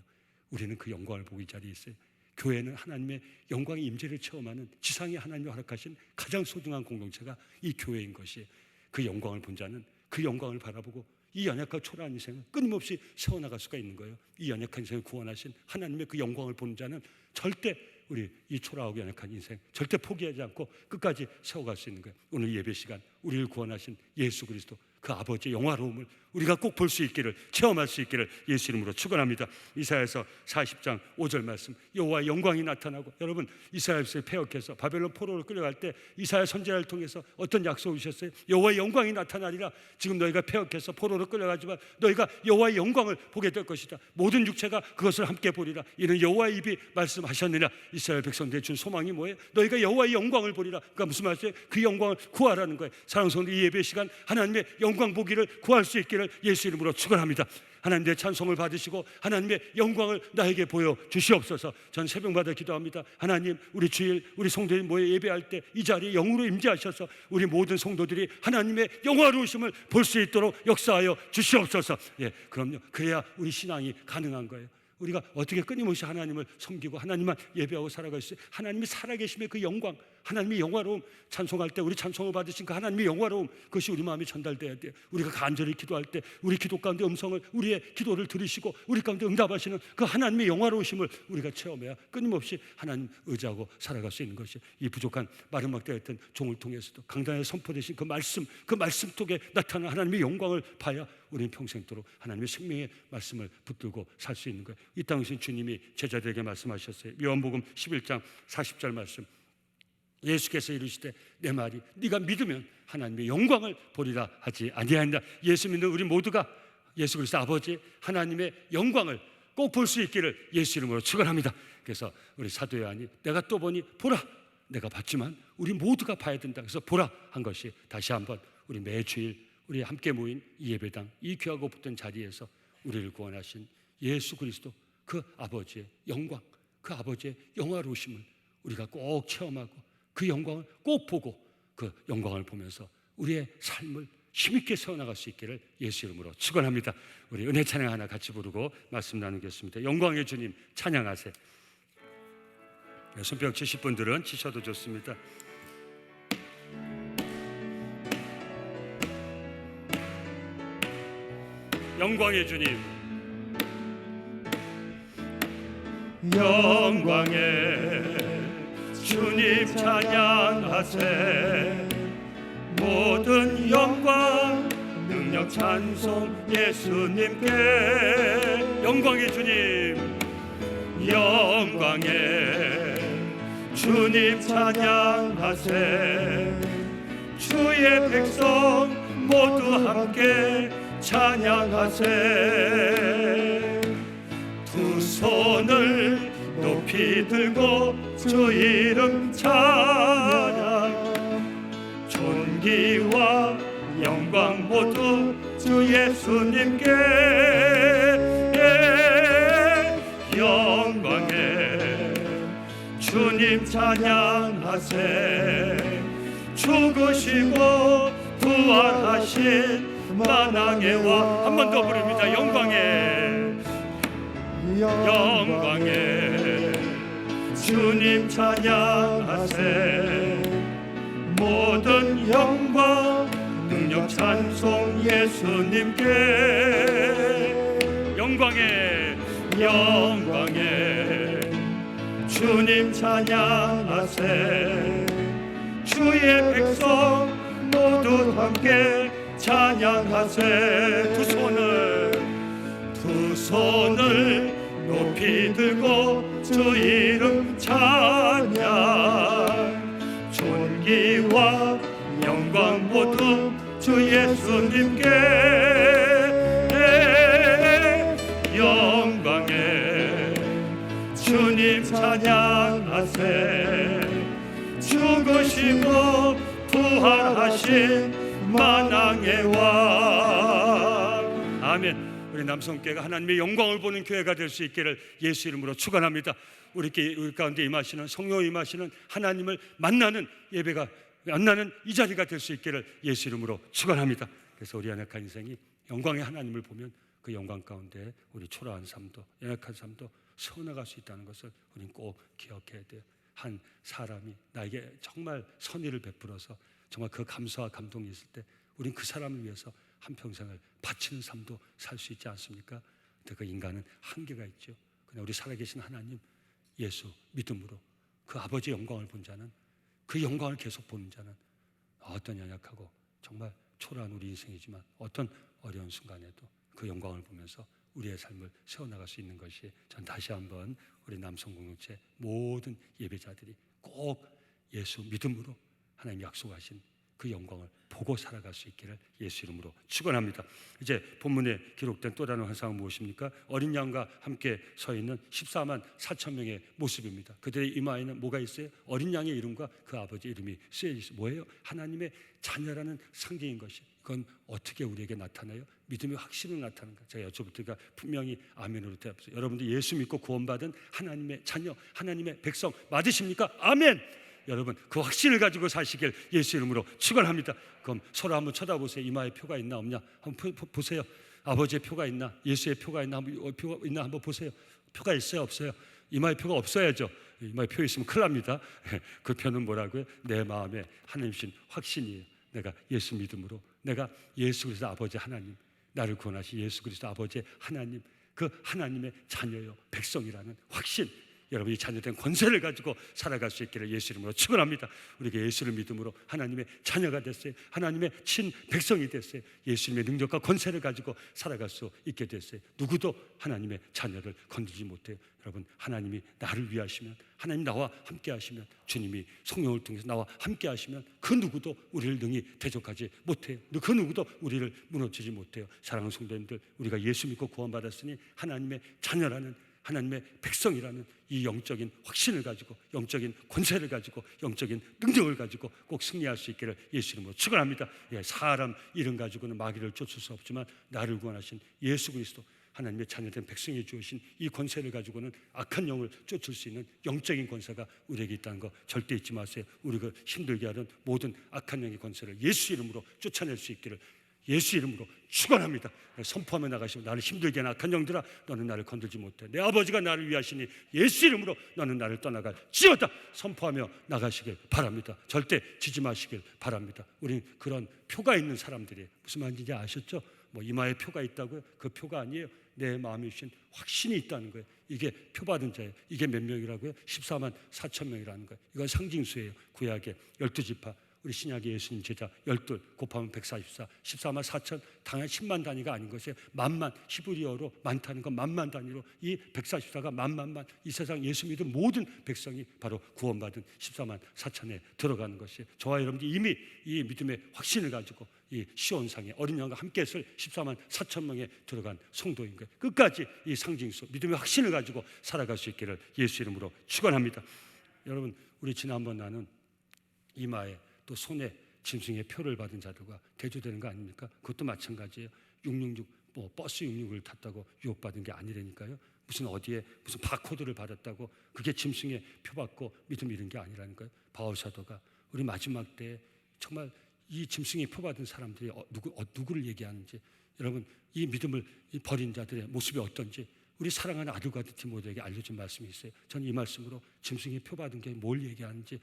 우리는 그 영광을 보고 이 자리에 있어요. 교회는 하나님의 영광의 임재를 체험하는 지상에 하나님이 허락하신 가장 소중한 공동체가 이 교회인 것이에요. 그 영광을 본 자는 그 영광을 바라보고 이 연약하고 초라한 인생을 끊임없이 세워나갈 수가 있는 거예요. 이 연약한 인생을 구원하신 하나님의 그 영광을 본 자는 절대 우리 이 초라하고 연약한 인생 절대 포기하지 않고 끝까지 세워갈 수 있는 거예요. 오늘 예배 시간 우리를 구원하신 예수 그리스도, 그 아버지의 영화로움을 우리가 꼭 볼 수 있기를, 체험할 수 있기를 예수 이름으로 축원합니다. 이사야서 40장 5절 말씀, 여호와의 영광이 나타나고, 여러분, 이스라엘에서 패역해서 바벨론 포로로 끌려갈 때 이사야 선지자를 통해서 어떤 약속을 주셨어요? 여호와의 영광이 나타나리라. 지금 너희가 패역해서 포로로 끌려가지만 너희가 여호와의 영광을 보게 될 것이다. 모든 육체가 그것을 함께 보리라. 이는 여호와의 입이 말씀하셨느냐. 이스라엘 백성들의 준 소망이 뭐예요? 너희가 여호와의 영광을 보리라. 그러니까 무슨 말이에요? 그 영광을 구하라는 거예요. 사랑하는 성도, 이 예배 시간 하나님의 영광 보기를 구할 수 있기를 예수 이름으로 축원합니다. 하나님의 찬송을 받으시고 하나님의 영광을 나에게 보여 주시옵소서. 전 새벽마다 기도합니다. 하나님, 우리 주일 우리 성도들이 모여 예배할 때 이 자리에 영으로 임재하셔서 우리 모든 성도들이 하나님의 영화로우심을 볼 수 있도록 역사하여 주시옵소서. 예, 그럼요. 그래야 우리 신앙이 가능한 거예요. 우리가 어떻게 끊임없이 하나님을 섬기고 하나님만 예배하고 살아갈 수 있어요? 하나님이 살아계심의 그 영광, 하나님의 영화로움, 찬송할 때 우리 찬송을 받으신 그 하나님의 영화로움, 그것이 우리 마음에 전달돼야 돼요. 우리가 간절히 기도할 때 우리 기도 가운데 음성을, 우리의 기도를 들으시고 우리 가운데 응답하시는 그 하나님의 영화로우심을 우리가 체험해야 끊임없이 하나님 의지하고 살아갈 수 있는 것이, 이 부족한 마지막 때였던 종을 통해서도 강단에 선포되신 그 말씀 속에 나타난 하나님의 영광을 봐야 우리는 평생도록 하나님의 생명의 말씀을 붙들고 살 수 있는 거예요. 이 당시 주님이 제자들에게 말씀하셨어요. 요한복음 11장 40절 말씀, 예수께서 이르시되 내 말이 네가 믿으면 하나님의 영광을 보리라 하지 아니하니라. 예수 믿는 우리 모두가 예수 그리스도 아버지 하나님의 영광을 꼭 볼 수 있기를 예수 이름으로 축원합니다. 그래서 우리 사도 요한이 내가 또 보니 보라, 내가 봤지만 우리 모두가 봐야 된다. 그래서 보라 한 것이 다시 한번 우리 매주일 우리 함께 모인 이 예배당, 이 귀하고 붙은 자리에서 우리를 구원하신 예수 그리스도, 그 아버지의 영광, 그 아버지의 영화로우심을 우리가 꼭 체험하고 그 영광을 꼭 보고 그 영광을 보면서 우리의 삶을 힘있게 세워나갈 수 있기를 예수 이름으로 축원합니다. 우리 은혜 찬양 하나 같이 부르고 말씀 나누겠습니다. 영광의 주님 찬양하세. 손뼉 치실 분들은 치셔도 좋습니다. 영광의 주님, 영광의 주님 찬양하세. 모든 영광 능력 찬송 예수님께. 영광의 주님, 영광의 주님 찬양하세. 주의 백성 모두 함께 찬양하세. 두 손을 높이 들고 주 이름 찬양. 존귀와 영광 모두 주 예수님께. 영광에 주님 찬양하세. 죽으시고 부활하신 만왕의 왕. 한 번 더 부릅니다. 영광에 영광에 주님 찬양하세. 모든 영광 능력 찬송 예수님께. 영광에 영광에 주님 찬양하세. 주의 백성 모두 함께 찬양하세. 두 손을 높이 들고 주 이름 찬양. 존귀와 영광 모두 주 예수님께. 영광에 주님 찬양하세. 죽으시고 부활하신 만왕의 왕. 아멘. 우리 남성교회가 하나님의 영광을 보는 교회가 될 수 있기를 예수 이름으로 축원합니다. 우리 가운데 임하시는 성령 임하시는 하나님을 만나는 예배가 만나는 이 자리가 될 수 있기를 예수 이름으로 축원합니다. 그래서 우리 연약한 인생이 영광의 하나님을 보면 그 영광 가운데 우리 초라한 삶도 연약한 삶도 세워나갈 수 있다는 것을 우리는 꼭 기억해야 돼요. 한 사람이 나에게 정말 선의를 베풀어서 정말 그 감사와 감동이 있을 때 우린 그 사람을 위해서 한평생을 바치는 삶도 살 수 있지 않습니까? 근데 그 인간은 한계가 있죠. 그냥 우리 살아계신 하나님 예수 믿음으로 그 아버지의 영광을 본 자는, 그 영광을 계속 보는 자는 어떤 연약하고 정말 초라한 우리 인생이지만 어떤 어려운 순간에도 그 영광을 보면서 우리의 삶을 세워나갈 수 있는 것이, 전 다시 한번 우리 남성 공동체 모든 예배자들이 꼭 예수 믿음으로 하나님 약속하신 그 영광을 보고 살아갈 수 있기를 예수 이름으로 축원합니다. 이제 본문에 기록된 또 다른 환상은 무엇입니까? 어린 양과 함께 서 있는 14만 4천 명의 모습입니다. 그들의 이마에는 뭐가 있어요? 어린 양의 이름과 그 아버지 이름이 쓰여 있어요. 뭐예요? 하나님의 자녀라는 상징인 것이. 그건 어떻게 우리에게 나타나요? 믿음의 확신으로 나타나는 것. 제가 여쭤볼 때가 분명히 아멘으로 대답해요. 여러분들 예수 믿고 구원받은 하나님의 자녀, 하나님의 백성 맞으십니까? 아멘. 여러분 그 확신을 가지고 사시길 예수 이름으로 축원합니다. 그럼 서로 한번 쳐다보세요. 이마에 표가 있나 없냐 한번 보세요. 아버지의 표가 있나, 예수의 표가 있나 표가 있나 한번 보세요. 표가 있어요, 없어요? 이마에 표가 없어야죠. 이마에 표 있으면 큰일 납니다. 그 표는 뭐라고요? 내 마음에 하나님 주신 확신이에요. 내가 예수 믿음으로, 내가 예수 그리스도 아버지 하나님, 나를 구원하신 예수 그리스도 아버지 하나님, 그 하나님의 자녀요 백성이라는 확신, 여러분이 자녀된 권세를 가지고 살아갈 수 있기를 예수 이름으로 축원합니다. 우리가 예수를 믿음으로 하나님의 자녀가 됐어요. 하나님의 친 백성이 됐어요. 예수님의 능력과 권세를 가지고 살아갈 수 있게 됐어요. 누구도 하나님의 자녀를 건드리지 못해요. 여러분 하나님이 나를 위하시면, 하나님 나와 함께 하시면, 주님이 성령을 통해서 나와 함께 하시면 그 누구도 우리를 능히 대적하지 못해요. 그 누구도 우리를 무너뜨리지 못해요. 사랑하는 성도님들, 우리가 예수 믿고 구원받았으니 하나님의 자녀라는, 하나님의 백성이라는 이 영적인 확신을 가지고, 영적인 권세를 가지고, 영적인 능력을 가지고 꼭 승리할 수 있기를 예수 이름으로 축원합니다. 사람 이름 가지고는 마귀를 쫓을 수 없지만 나를 구원하신 예수 그리스도 하나님의 자녀된 백성이 주신 이 권세를 가지고는 악한 영을 쫓을 수 있는 영적인 권세가 우리에게 있다는 거 절대 잊지 마세요. 우리가 힘들게 하는 모든 악한 영의 권세를 예수 이름으로 쫓아낼 수 있기를 예수 이름으로 축원합니다. 선포하며 나가시면, 나를 힘들게 하는 악한 영들아 너는 나를 건들지 못해. 내 아버지가 나를 위하시니 예수 이름으로 너는 나를 떠나갈 지어다. 선포하며 나가시길 바랍니다. 절대 지지 마시길 바랍니다. 우리는 그런 표가 있는 사람들이에요. 무슨 말인지 아셨죠? 뭐 이마에 표가 있다고요? 그 표가 아니에요. 내 마음에 주신 확신이 있다는 거예요. 이게 표받은 자예요. 이게 몇 명이라고요? 14만 4천 명이라는 거예요. 이건 상징수예요. 구약의 12지파 우리 신약의 예수님 제자 12 곱하면 144, 14만 4천, 당연 10만 단위가 아닌 것이에요. 만만, 히브리어로 많다는 건 만만 단위로 이 144가 만만만, 이 세상 예수 믿은 모든 백성이 바로 구원받은 14만 4천에 들어가는 것이에요. 저와 여러분들이 이미 이 믿음의 확신을 가지고 이 시온상에 어린 양과 함께 했을 14만 4천 명에 들어간 성도인 거예요. 끝까지 이 상징수 믿음의 확신을 가지고 살아갈 수 있기를 예수 이름으로 축원합니다. 여러분, 우리 지난번 나는 이마에 또 손에 짐승의 표를 받은 자들과 대조되는 거 아닙니까? 그것도 마찬가지예요. 666 버스 666을 탔다고 유혹받은 게 아니라니까요. 무슨 어디에 무슨 바코드를 받았다고 그게 짐승의 표 받고 믿음 잃은 게 아니라는 거예요. 바울 사도가 우리 마지막 때에 정말 이 짐승의 표 받은 사람들이 누구를 얘기하는지, 여러분 이 믿음을 버린 자들의 모습이 어떤지 우리 사랑하는 아들과 디모데에게 알려준 말씀이 있어요. 저는 이 말씀으로 짐승의 표 받은 게 뭘 얘기하는지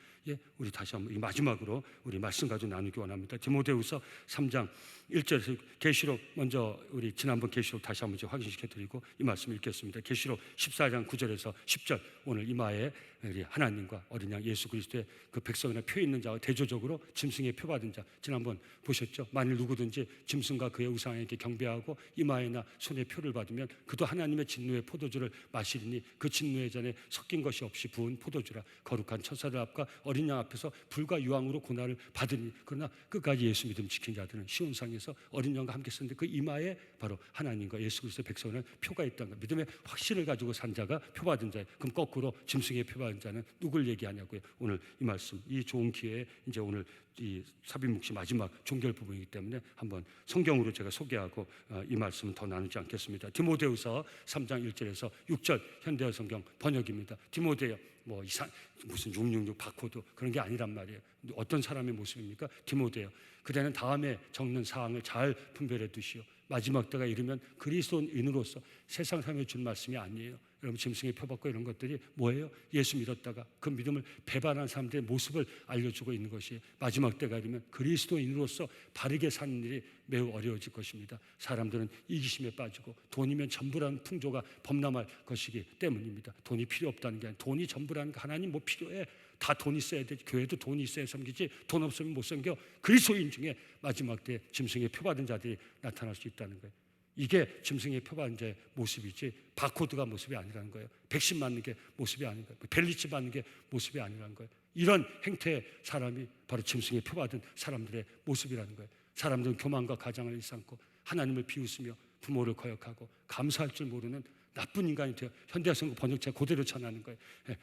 우리 다시 한번 이 마지막으로 우리 말씀 가지고 나누기 원합니다. 디모데후서 3장 1절에서 계시록 먼저 우리 지난번 계시록 다시 한번 확인시켜드리고 이 말씀 읽겠습니다. 계시록 14장 9절에서 10절 오늘 이마에 우리 하나님과 어린 양 예수 그리스도의 그 백성이나 표 있는 자와 대조적으로 짐승의 표 받은 자 지난번 보셨죠? 만일 누구든지 짐승과 그의 우상에게 경배하고 이마에나 손에 표를 받으면 그도 하나님의 진노의 포도주를 마시리니 그 진노의 잔에 섞인 것이 없이 부은 포도주라. 거룩한 천사들 앞과 어린 양 앞에서 불과 유황으로 고난을 받으니 그러나 끝까지 예수 믿음 지킨 자들은 시온상에서 어린 양과 함께 썼는데 그 이마에 바로 하나님과 예수 그리스도의 백성은 표가 있다는 것. 믿음의 확신을 가지고 산 자가 표 받은 자예요. 그럼 거꾸로 짐승의 표 받은 자는 누굴 얘기하냐고요. 오늘 이 말씀, 이 좋은 기회에 이제 오늘 이 삽입묵시 마지막 종결 부분이기 때문에 한번 성경으로 제가 소개하고 이 말씀은 더 나누지 않겠습니다. 디모데후서 3장 1절에서 6절 현대어 성경 번역입니다. 디모데요, 무슨 666 바코드 그런 게 아니란 말이에요. 어떤 사람의 모습입니까? 디모데요, 그대는 다음에 적는 사항을 잘 분별해 두시오. 마지막 때가 이르면 그리스도인으로서 세상 삶에 준 말씀이 아니에요. 여러분 짐승의 표 받고 이런 것들이 뭐예요? 예수 믿었다가 그 믿음을 배반한 사람들의 모습을 알려주고 있는 것이 마지막 때가 이르면 그리스도인으로서 바르게 사는 일이 매우 어려워질 것입니다. 사람들은 이기심에 빠지고 돈이면 전부라는 풍조가 범람할 것이기 때문입니다. 돈이 필요 없다는 게 아니라 돈이 전부라는 거. 하나님 뭐 필요해? 다 돈 있어야 되지. 교회도 돈이 있어야 섬기지. 돈 없으면 못 섬겨. 그리스도인 중에 마지막 때 짐승의 표 받은 자들이 나타날 수 있다는 거예요. 이게 짐승의 표 받은 자의 모습이지 바코드가 모습이 아니라는 거예요. 백신 맞는 게 모습이 아닌 거예요. 벨리치 받는 게 모습이 아니라는 거예요. 이런 행태의 사람이 바로 짐승의 표 받은 사람들의 모습이라는 거예요. 사람들은 교만과 가장을 일삼고 하나님을 비웃으며 부모를 거역하고 감사할 줄 모르는 나쁜 인간이 되어 현대성경 번역체가 그대로 전하는 거예요.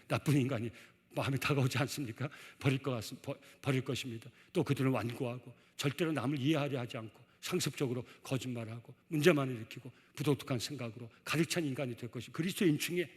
나쁜 인간이 마음에 다가오지 않습니까? 버릴 것입니다. 또 그들은 완고하고 절대로 남을 이해하려 하지 않고 상습적으로 거짓말하고 문제만 일으키고 부도덕한 생각으로 가득 찬 인간이 될 것이 그리스도인 중에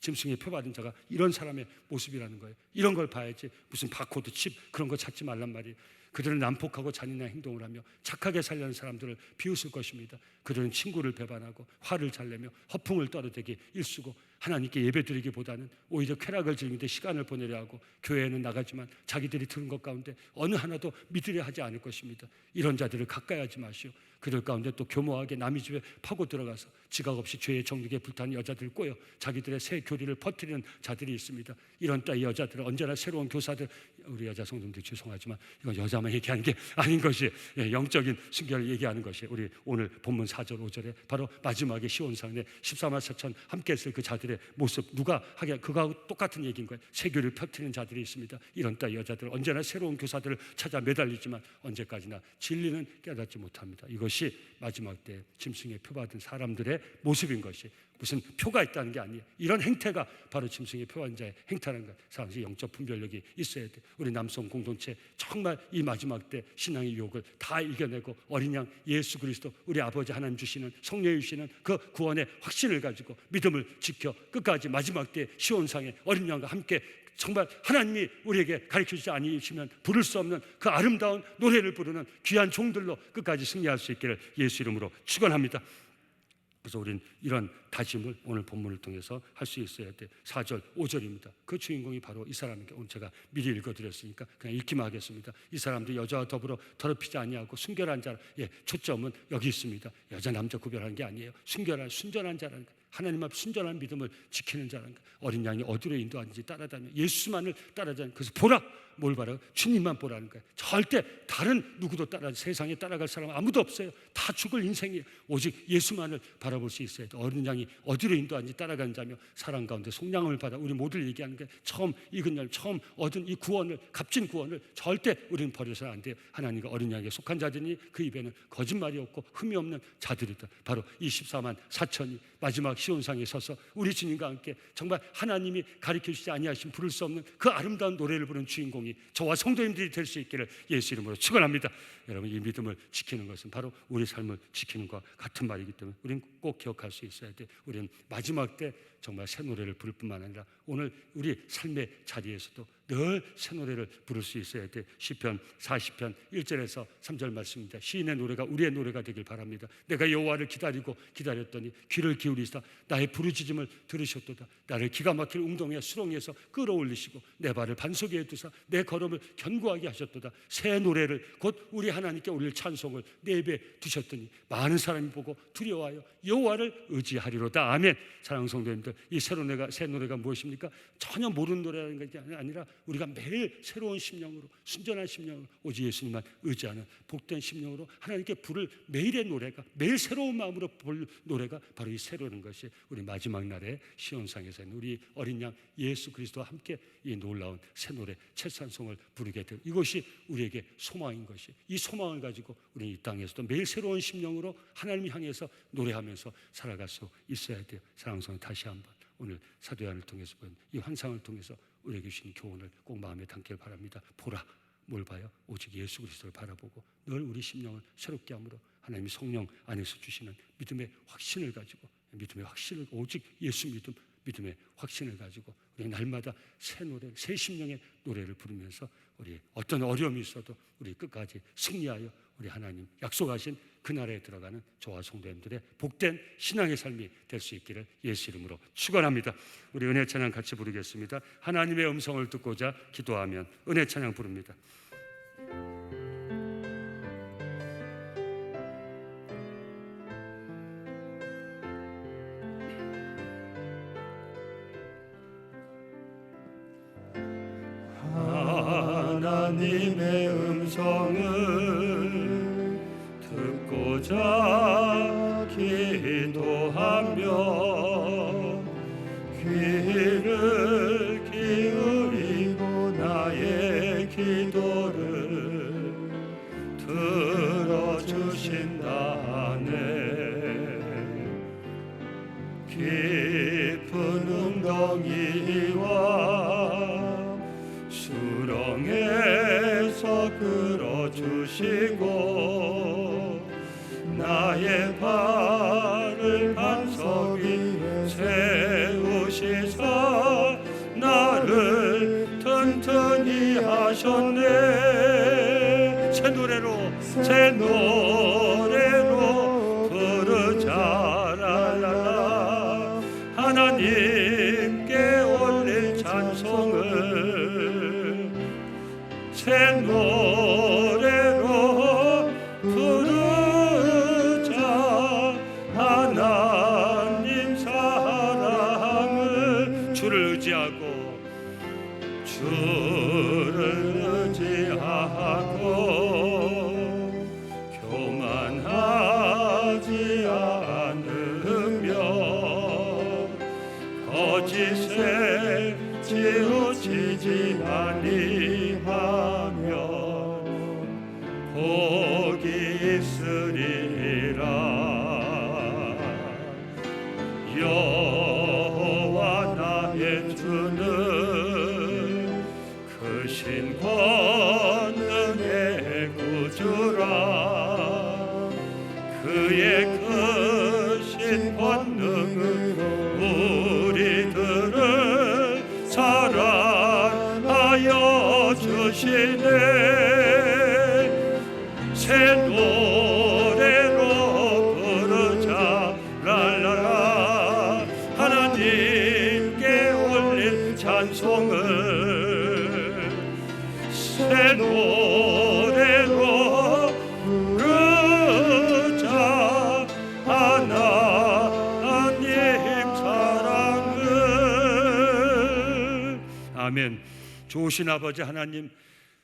짐승의 표 받은 자가 이런 사람의 모습이라는 거예요. 이런 걸 봐야지 무슨 바코드 칩 그런 거 찾지 말란 말이에요. 그들은 난폭하고 잔인한 행동을 하며 착하게 살려는 사람들을 비웃을 것입니다. 그들은 친구를 배반하고 화를 잘 내며 허풍을 떨어대기 일쑤고 하나님께 예배드리기보다는 오히려 쾌락을 즐기는데 시간을 보내려 하고 교회에는 나가지만 자기들이 들은 것 가운데 어느 하나도 믿으려 하지 않을 것입니다. 이런 자들을 가까이 하지 마시오. 그들 가운데 또 교모하게 남의 집에 파고 들어가서 지각 없이 죄의 정욕에 불타는 여자들을 꼬여 자기들의 새 교리를 퍼뜨리는 자들이 있습니다. 이런 따위 여자들은 언제나 새로운 교사들, 우리 여자 성도님들 죄송하지만 이건 여자만 얘기하는 게 아닌 것이 영적인 순결을 얘기하는 것이 우리 오늘 본문 4절 5절에 바로 마지막에 시온상에 14만 4천 함께 했을 그 자들의 모습 누가 하게 그거하고 똑같은 얘기인 거예요. 새 교리를 펴뜨리는 자들이 있습니다. 이런 따위 여자들은 언제나 새로운 교사들을 찾아 매달리지만 언제까지나 진리는 깨닫지 못합니다. 이것이 마지막 때 짐승의 표 받은 사람들의 모습인 것이 무슨 표가 있다는 게 아니에요. 이런 행태가 바로 짐승의 표 받은 자의 행태라는 것. 사실 영적 분별력이 있어야 돼. 우리 남성 공동체 정말 이 마지막 때 신앙의 유혹을 다 이겨내고 어린 양 예수 그리스도 우리 아버지 하나님 주시는 성령 주시는 그 구원의 확신을 가지고 믿음을 지켜 끝까지 마지막 때 시온상에 어린 양과 함께 정말 하나님이 우리에게 가르쳐주지 아니시면 부를 수 없는 그 아름다운 노래를 부르는 귀한 종들로 끝까지 승리할 수 있기를 예수 이름으로 축원합니다. 그래서 우리는 이런 다짐을 오늘 본문을 통해서 할 수 있어야 돼. 4절 5절입니다. 그 주인공이 바로 이 사람에게 오늘 제가 미리 읽어드렸으니까 그냥 읽기만 하겠습니다. 이 사람도 여자와 더불어 더럽히지 아니하고 순결한 자. 초점은 여기 있습니다. 여자 남자 구별하는 게 아니에요. 순전한 자라는 거. 하나님 앞 순전한 믿음을 지키는 자라는 거예요. 어린 양이 어디로 인도하는지 따라다니며 예수만을 따라다니는, 그래서 보라, 뭘 봐라? 주님만 보라는 거예요. 절대 다른 누구도 세상에 따라갈 사람 아무도 없어요. 다 죽을 인생이에요. 오직 예수만을 바라볼 수 있어야 돼요. 어린 양이 어디로 인도하는지 따라가는 자며 사랑 가운데 속량함을 받아, 우리 모두를 얘기하는 게 처음 익은 열, 처음 얻은 이 구원을, 값진 구원을 절대 우리는 버려서는 안 돼요. 하나님과 어린 양에게 속한 자들이 그 입에는 거짓말이 없고 흠이 없는 자들이다. 바로 이 14만 4천이 마지막 시온상에 서서 우리 주님과 함께 정말 하나님이 가르쳐 주시지 아니하신 부를 수 없는 그 아름다운 노래를 부르는 주인공이 저와 성도님들이 될 수 있기를 예수 이름으로 축원합니다. 여러분, 이 믿음을 지키는 것은 바로 우리 삶을 지키는 것과 같은 말이기 때문에 우리는 꼭 기억할 수 있어야 돼. 우리는 마지막 때 정말 새 노래를 부를 뿐만 아니라 오늘 우리 삶의 자리에서도 늘 새 노래를 부를 수 있어야 돼. 시편 40편 1절에서 3절 말씀입니다. 시인의 노래가 우리의 노래가 되길 바랍니다. 내가 여호와를 기다렸더니 귀를 기울이시다 나의 부르짖음을 들으셨도다. 나를 기가 막힐 웅덩이와 수렁에서 끌어올리시고 내 발을 반석에 두사 내 걸음을 견고하게 하셨도다. 새 노래를 곧 우리 하나님께 올릴 찬송을 내입에 두셨더니 많은 사람이 보고 두려워하여 여호와를 의지하리로다. 아멘. 사랑하는 성도님들, 이 새 노래가 무엇입니까? 전혀 모르는 노래라는 게 아니라 우리가 매일 새로운 심령으로, 순전한 심령으로 오직 예수님만 의지하는 복된 심령으로 하나님께 부를 매일의 노래가, 매일 새로운 마음으로 부를 노래가 바로 이 새로운 것이 우리 마지막 날에 시온상에서 있는 우리 어린 양 예수 그리스도와 함께 이 놀라운 새 노래 채찬송을 부르게 될, 이것이 우리에게 소망인 것이, 이 소망을 가지고 우리는 이 땅에서도 매일 새로운 심령으로 하나님을 향해서 노래하면서 살아갈 수 있어야 돼요. 사랑하는 성도, 다시 한번 오늘 사도 요한을 통해서 본 이 환상을 통해서 우리에게 주신 교훈을 꼭 마음에 담길 바랍니다. 보라, 뭘 봐요? 오직 예수 그리스도를 바라보고 늘 우리 심령을 새롭게 함으로 하나님이 성령 안에서 주시는 믿음의 확신을 가지고, 믿음의 확신을, 오직 예수 믿음의 확신을 가지고 우리 날마다 새 노래, 새 심령의 노래를 부르면서 우리 어떤 어려움이 있어도 우리 끝까지 승리하여 우리 하나님 약속하신 그 나라에 들어가는 저와 성도님들의 복된 신앙의 삶이 될 수 있기를 예수 이름으로 축원합니다. 우리 은혜 찬양 같이 부르겠습니다. 하나님의 음성을 듣고자 기도하면 은혜 찬양 부릅니다. 하나님의 음성을 듣고자 기도하며 귀를 기울이고 나의 기도를 들어주신다네. 깊은 웅덩이와 수렁에서 끌어주시고 나의 발을 반석 위에 세우시사 나를 튼튼히 하셨네. 새 노래로 부르자. 라라라. 하나님께 올릴 찬송을 새 노래로 부르자. 하나님 사랑을 주를 의지하고 교만하지 않으며 거짓에 치우치지 아니하며 복이 있으리라. 여호와 나의 주는 크신 권능의 구주라. 그의 크신 권능으로 우리들을 사랑하여 주시네. 새 노래로 부르자. 랄라라. 하나님께 올릴 찬송을 새 노래로 부르자. 하나님 아멘. 좋으신 아버지 하나님,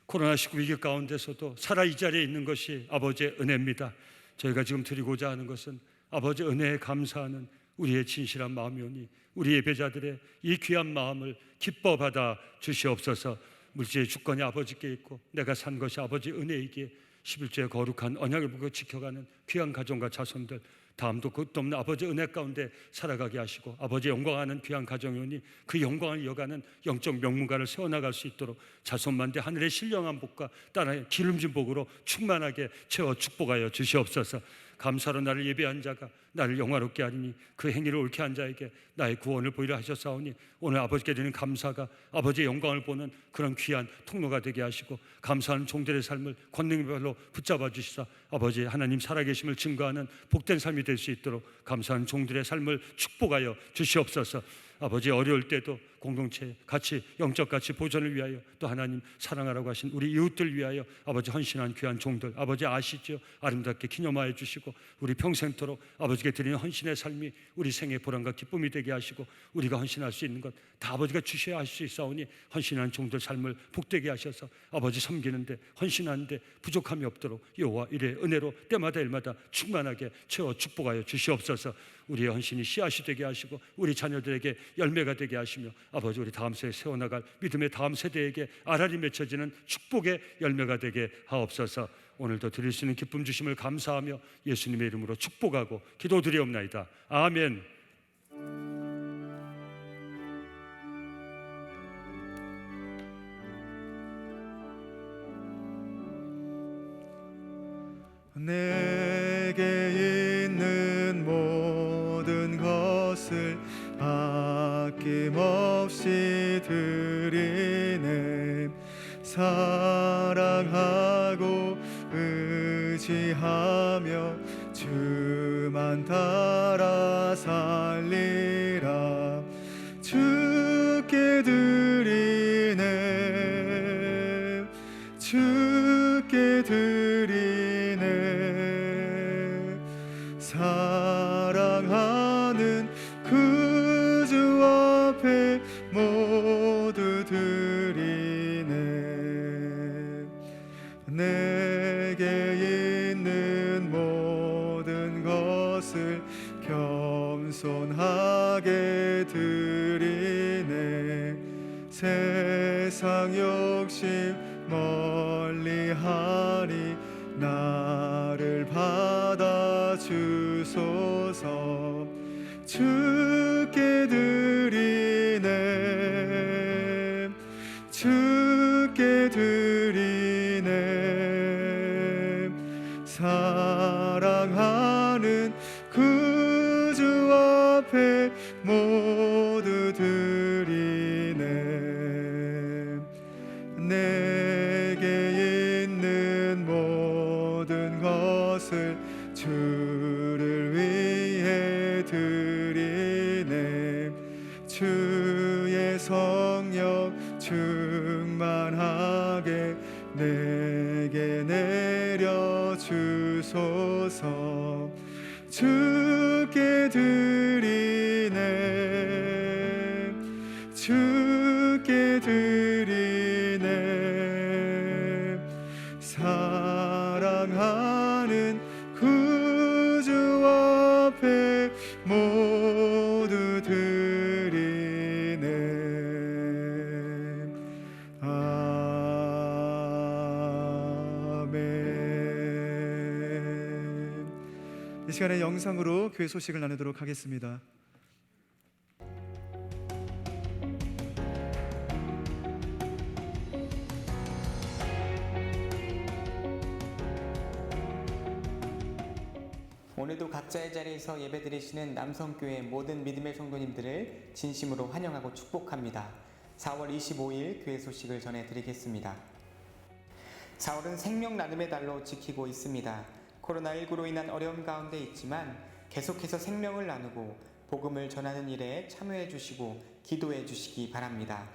코로나19 위기 가운데서도 살아 이 자리에 있는 것이 아버지의 은혜입니다. 저희가 지금 드리고자 하는 것은 아버지 은혜에 감사하는 우리의 진실한 마음이오니 우리 예배자들의 이 귀한 마음을 기뻐 받아 주시옵소서. 물질의 주권이 아버지께 있고 내가 산 것이 아버지 은혜이기에 11조의 거룩한 언약을 보고 지켜가는 귀한 가정과 자손들, 다음도 끝도 없는 아버지 은혜 가운데 살아가게 하시고 아버지 영광하는 귀한 가정이오니 그 영광을 이어가는 영적 명문가를 세워나갈 수 있도록 자손만대 하늘의 신령한 복과 따라 기름진 복으로 충만하게 채워 축복하여 주시옵소서. 감사로 나를 예배한 자가 나를 영화롭게 하리니 그 행위를 옳게 한 자에게 나의 구원을 보이라 하셨사오니 오늘 아버지께 드리는 감사가 아버지의 영광을 보는 그런 귀한 통로가 되게 하시고 감사하는 종들의 삶을 권능별로 붙잡아 주시사 아버지 하나님 살아계심을 증거하는 복된 삶이 될 수 있도록 감사하는 종들의 삶을 축복하여 주시옵소서. 아버지 어려울 때도 공동체 같이 영적 가치 보존을 위하여 또 하나님 사랑하라고 하신 우리 이웃들 위하여 아버지 헌신한 귀한 종들 아버지 아시죠? 아름답게 기념하여 주시고 우리 평생토록 아버지께 드리는 헌신의 삶이 우리 생의 보람과 기쁨이 되게 하시고 우리가 헌신할 수 있는 것 다 아버지가 주셔야 할 수 있사오니 헌신한 종들 삶을 복되게 하셔서 아버지 섬기는데 헌신하는데 부족함이 없도록 여호와 이래 은혜로 때마다 일마다 충만하게 채워 축복하여 주시옵소서. 우리의 헌신이 씨앗이 되게 하시고 우리 자녀들에게 열매가 되게 하시며 아버지 우리 다음 세대에 세워나갈 믿음의 다음 세대에게 알알이 맺혀지는 축복의 열매가 되게 하옵소서. 오늘도 드릴 수 있는 기쁨 주심을 감사하며 예수님의 이름으로 축복하고 기도드리옵나이다. 아멘. 내게 있는 모든 것을 아낌없이 드리네. 사랑하고 의지하며 주만 따라 살리라. 주께 드리네. 주께 드리네. 사랑하는 그 주 앞에 모두 드리네. 내게 있는 모든 것을 겸손하게 드리네. 세상 욕심 멀리하니 나를 받아 주소서. 주께 드리네. 주께 드리네. 사랑하는 그 주 앞에 모두 드리네. 내게 있는 모든 것을 주를 위해 드리네. 주의 성령 충만하게 내게 내려 주소서. 주께 드리네. 주께 드리네. 사랑하는 그 주 앞에 모두 드리네. 아멘. 이 시간에 영상으로 교회 소식을 나누도록 하겠습니다. 오늘도 각자의 자리에서 예배드리시는 남성교회 모든 믿음의 성도님들을 진심으로 환영하고 축복합니다. 4월 25일 교회 소식을 전해드리겠습니다. 4월은 생명 나눔의 달로 지키고 있습니다. 코로나19로 인한 어려움 가운데 있지만 계속해서 생명을 나누고 복음을 전하는 일에 참여해 주시고 기도해 주시기 바랍니다.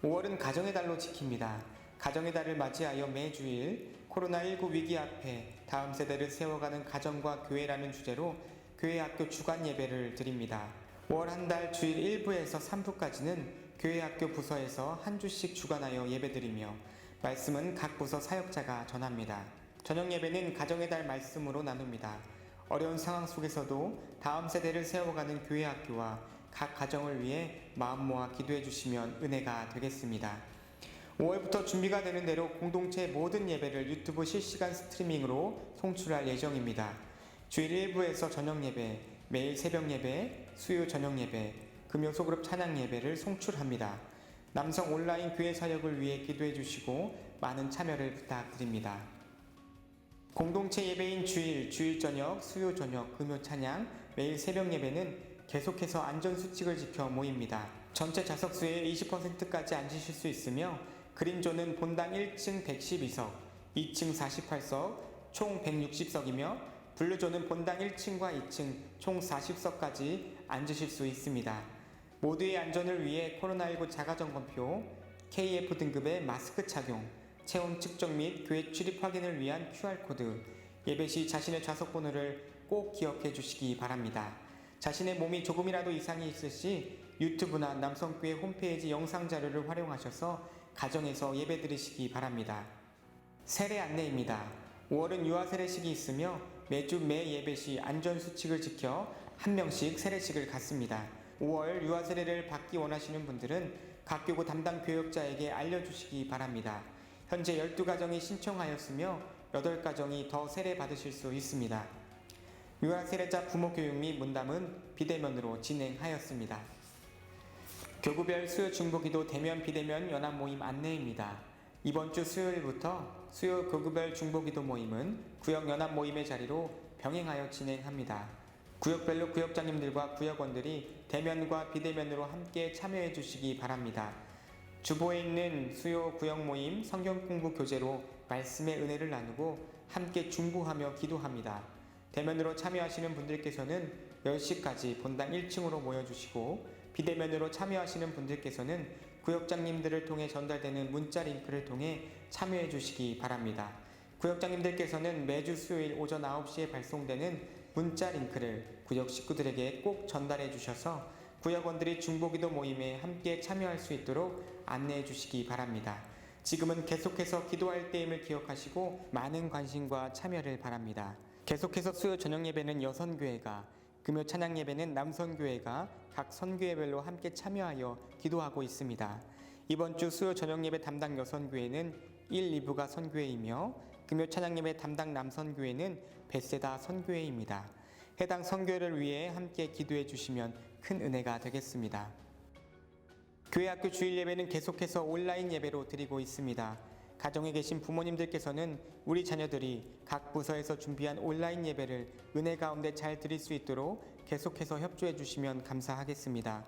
5월은 가정의 달로 지킵니다. 가정의 달을 맞이하여 매주일 코로나19 위기 앞에 다음 세대를 세워가는 가정과 교회라는 주제로 교회 학교 주간 예배를 드립니다. 5월 한 달 주일 1부에서 3부까지는 교회 학교 부서에서 한 주씩 주관하여 예배드리며 말씀은 각 부서 사역자가 전합니다. 저녁 예배는 가정의 달 말씀으로 나눕니다. 어려운 상황 속에서도 다음 세대를 세워가는 교회 학교와 각 가정을 위해 마음 모아 기도해 주시면 은혜가 되겠습니다. 5월부터 준비가 되는 대로 공동체 모든 예배를 유튜브 실시간 스트리밍으로 송출할 예정입니다. 주일 1부에서 저녁 예배, 매일 새벽 예배, 수요 저녁 예배, 금요 소그룹 찬양 예배를 송출합니다. 남성 온라인 교회 사역을 위해 기도해 주시고 많은 참여를 부탁드립니다. 공동체 예배인 주일 저녁, 수요 저녁, 금요 찬양, 매일 새벽 예배는 계속해서 안전수칙을 지켜 모입니다. 전체 좌석수의 20%까지 앉으실 수 있으며 그린존은 본당 1층 112석, 2층 48석, 총 160석이며 블루존은 본당 1층과 2층 총 40석까지 앉으실 수 있습니다. 모두의 안전을 위해 코로나19 자가점검표, KF 등급의 마스크 착용, 체온 측정 및 교회 출입 확인을 위한 QR코드, 예배 시 자신의 좌석 번호를 꼭 기억해 주시기 바랍니다. 자신의 몸이 조금이라도 이상이 있을 시 유튜브나 남성교회 홈페이지 영상 자료를 활용하셔서 가정에서 예배 드리시기 바랍니다. 세례 안내입니다. 5월은 유아 세례식이 있으며 매주 매 예배 시 안전수칙을 지켜 한 명씩 세례식을 갖습니다. 5월 유아 세례를 받기 원하시는 분들은 각 교구 담당 교역자에게 알려주시기 바랍니다. 현재 12가정이 신청하였으며 8가정이 더 세례 받으실 수 있습니다. 유아 세례자 부모 교육 및 문담은 비대면으로 진행하였습니다. 교구별 수요 중보기도 대면 비대면 연합 모임 안내입니다. 이번 주 수요일부터 수요 교구별 중보기도 모임은 구역 연합 모임의 자리로 병행하여 진행합니다. 구역별로 구역장님들과 구역원들이 대면과 비대면으로 함께 참여해 주시기 바랍니다. 주보에 있는 수요 구역 모임 성경 공부 교재로 말씀의 은혜를 나누고 함께 중보하며 기도합니다. 대면으로 참여하시는 분들께서는 10시까지 본당 1층으로 모여주시고 비대면으로 참여하시는 분들께서는 구역장님들을 통해 전달되는 문자 링크를 통해 참여해 주시기 바랍니다. 구역장님들께서는 매주 수요일 오전 9시에 발송되는 문자 링크를 구역 식구들에게 꼭 전달해 주셔서 구역원들이 중보기도 모임에 함께 참여할 수 있도록 안내해 주시기 바랍니다. 지금은 계속해서 기도할 때임을 기억하시고 많은 관심과 참여를 바랍니다. 계속해서 수요 저녁 예배는 여선교회가, 금요 찬양 예배는 남선교회가 각 선교회별로 함께 참여하여 기도하고 있습니다. 이번 주 수요 저녁 예배 담당 여선교회는 1, 2부가 선교회이며 금요 찬양 예배 담당 남선교회는 벳세다 선교회입니다. 해당 선교회를 위해 함께 기도해 주시면 큰 은혜가 되겠습니다. 교회 학교 주일 예배는 계속해서 온라인 예배로 드리고 있습니다. 가정에 계신 부모님들께서는 우리 자녀들이 각 부서에서 준비한 온라인 예배를 은혜 가운데 잘 드릴 수 있도록 계속해서 협조해 주시면 감사하겠습니다.